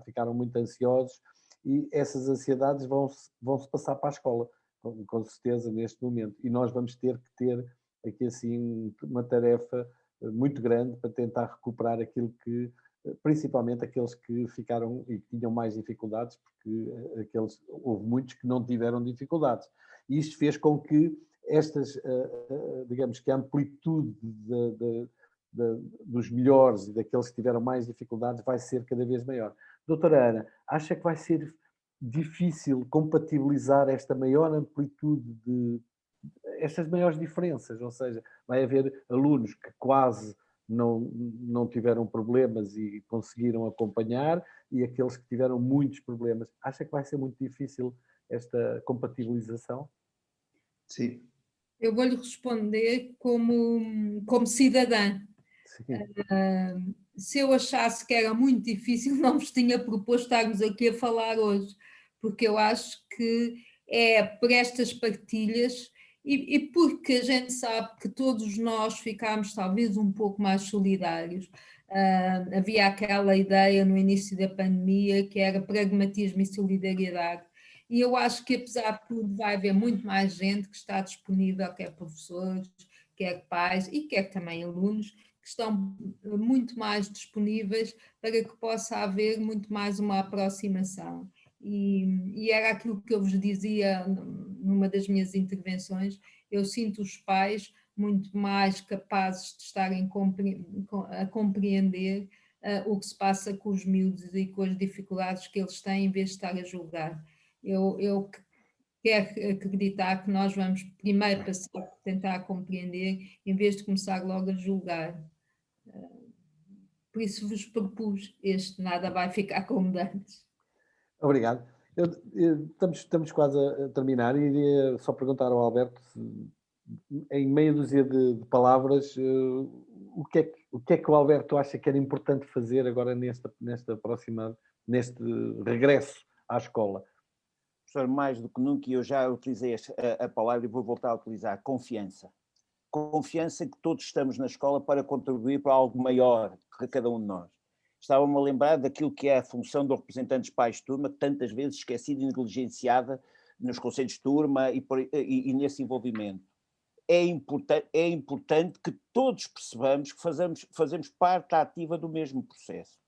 ficaram muito ansiosos, e essas ansiedades vão-se passar para a escola, com certeza, neste momento. E nós vamos ter que ter aqui assim uma tarefa muito grande para tentar recuperar aquilo que, principalmente aqueles que ficaram e que tinham mais dificuldades, porque houve muitos que não tiveram dificuldades. E isto fez com que digamos que a amplitude dos melhores e daqueles que tiveram mais dificuldades vai ser cada vez maior. Doutora Ana, acha que vai ser difícil compatibilizar esta maior amplitude estas maiores diferenças? Ou seja, vai haver alunos que quase não tiveram problemas e conseguiram acompanhar, e aqueles que tiveram muitos problemas. Acha que vai ser muito difícil esta compatibilização? Sim. Eu vou-lhe responder como cidadã. Se eu achasse que era muito difícil, não vos tinha proposto estarmos aqui a falar hoje, porque eu acho que é por estas partilhas e porque a gente sabe que todos nós ficámos talvez um pouco mais solidários. Havia aquela ideia no início da pandemia que era pragmatismo e solidariedade, e eu acho que apesar de tudo vai haver muito mais gente que está disponível, quer professores, quer pais e quer também alunos, que estão muito mais disponíveis para que possa haver muito mais uma aproximação. E era aquilo que eu vos dizia numa das minhas intervenções, eu sinto os pais muito mais capazes de estarem a compreender o que se passa com os miúdos e com as dificuldades que eles têm, em vez de estar a julgar. Eu quero acreditar que nós vamos primeiro passar por tentar compreender, em vez de começar logo a julgar. Por isso vos propus este Nada Vai Ficar Como Dantes. Obrigado. Estamos quase a terminar e iria só perguntar ao Alberto, em meia dúzia de palavras, o que é que o Alberto acha que era importante fazer agora neste regresso à escola? Professor, mais do que nunca, eu já utilizei a palavra e vou voltar a utilizar, confiança. Confiança que todos estamos na escola para contribuir para algo maior que cada um de nós. Estava-me a lembrar daquilo que é a função dos representantes pais de turma, tantas vezes esquecida e negligenciada nos conselhos de turma e nesse envolvimento. É importante que todos percebamos que fazemos parte ativa do mesmo processo.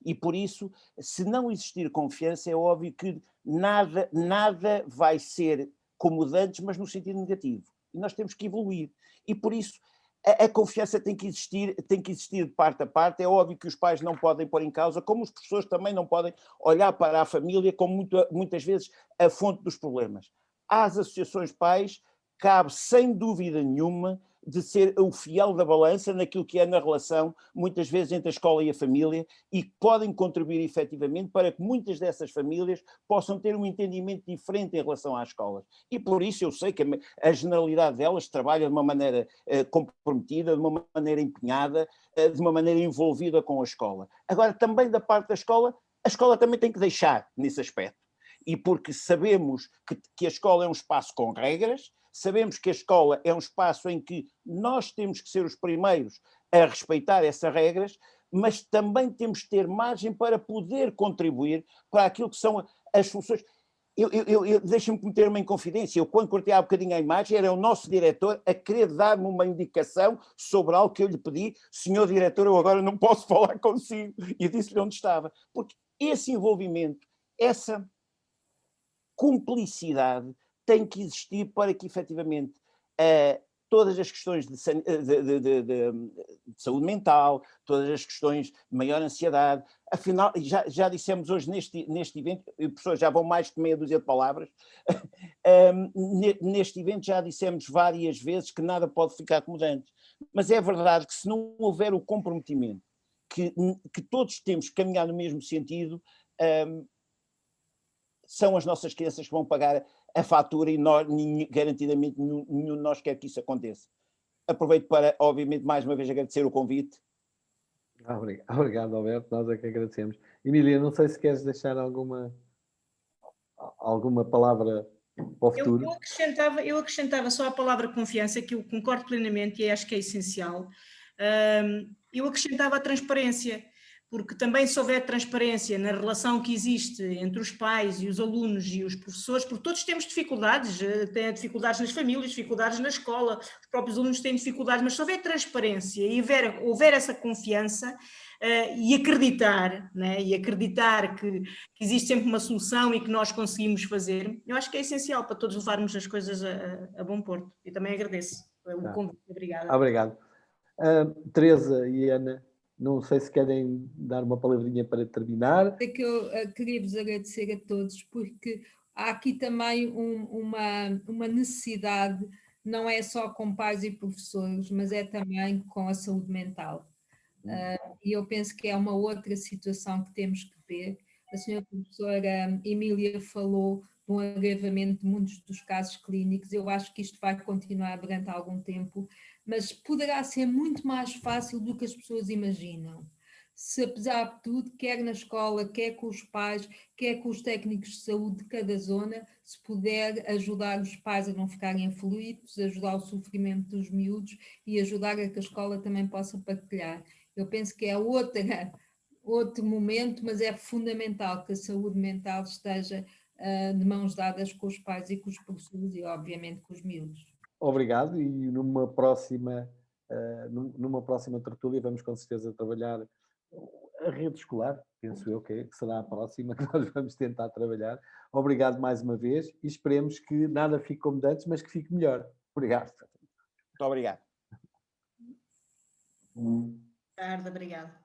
E por isso, se não existir confiança, é óbvio que nada vai ser como dantes, mas no sentido negativo. E nós temos que evoluir. E por isso, a confiança tem que existir de parte a parte. É óbvio que os pais não podem pôr em causa, como os professores também não podem olhar para a família como muitas vezes a fonte dos problemas. Às associações de pais cabe, sem dúvida nenhuma, de ser o fiel da balança naquilo que é na relação, muitas vezes, entre a escola e a família, e que podem contribuir efetivamente para que muitas dessas famílias possam ter um entendimento diferente em relação às escolas. E por isso eu sei que a generalidade delas trabalha de uma maneira comprometida, de uma maneira empenhada, de uma maneira envolvida com a escola. Agora, também da parte da escola, a escola também tem que deixar nesse aspecto. E porque sabemos que a escola é um espaço com regras, sabemos que a escola é um espaço em que nós temos que ser os primeiros a respeitar essas regras, mas também temos que ter margem para poder contribuir para aquilo que são as funções. Deixem-me meter uma inconfidência. Eu, quando cortei há bocadinho a imagem, era o nosso diretor a querer dar-me uma indicação sobre algo que eu lhe pedi. Senhor diretor, eu agora não posso falar consigo. E disse-lhe onde estava. Porque esse envolvimento, essa cumplicidade tem que existir para que, efetivamente, todas as questões de saúde mental, todas as questões de maior ansiedade, afinal, já dissemos hoje neste evento, e professor, já vão mais de meia dúzia de palavras, neste evento já dissemos várias vezes que nada pode ficar como antes, mas é verdade que se não houver o comprometimento, que todos temos que caminhar no mesmo sentido, são as nossas crianças que vão pagar a fatura e nós, garantidamente nenhum de nós quer que isso aconteça. Aproveito para, obviamente, mais uma vez agradecer o convite. Obrigado, Alberto, nós é que agradecemos. Emília, não sei se queres deixar alguma palavra para o futuro. Eu acrescentava só a palavra confiança, que eu concordo plenamente e acho que é essencial. Eu acrescentava a transparência, porque também se houver transparência na relação que existe entre os pais e os alunos e os professores, porque todos temos dificuldades, têm dificuldades nas famílias, dificuldades na escola, os próprios alunos têm dificuldades, mas se houver transparência e houver essa confiança e acreditar, né, que existe sempre uma solução e que nós conseguimos fazer, eu acho que é essencial para todos levarmos as coisas a bom porto. E também agradeço o convite. Obrigada. Obrigado. Teresa e Ana, não sei se querem dar uma palavrinha para terminar. É que eu queria vos agradecer a todos, porque há aqui também uma necessidade, não é só com pais e professores, mas é também com a saúde mental. E eu penso que é uma outra situação que temos que ver. A senhora professora Emília falou de um agravamento de muitos dos casos clínicos. Eu acho que isto vai continuar durante algum tempo, mas poderá ser muito mais fácil do que as pessoas imaginam. se apesar de tudo, quer na escola, quer com os pais, quer com os técnicos de saúde de cada zona, se puder ajudar os pais a não ficarem aflitos, ajudar o sofrimento dos miúdos e ajudar a que a escola também possa partilhar. Eu penso que é outro momento, mas é fundamental que a saúde mental esteja de mãos dadas com os pais e com os professores e, obviamente, com os miúdos. Obrigado, e numa próxima tertúlia vamos com certeza trabalhar a rede escolar, penso eu que será a próxima que nós vamos tentar trabalhar. Obrigado mais uma vez e esperemos que nada fique como de antes, mas que fique melhor. Obrigado. Muito obrigado. Boa tarde, obrigado.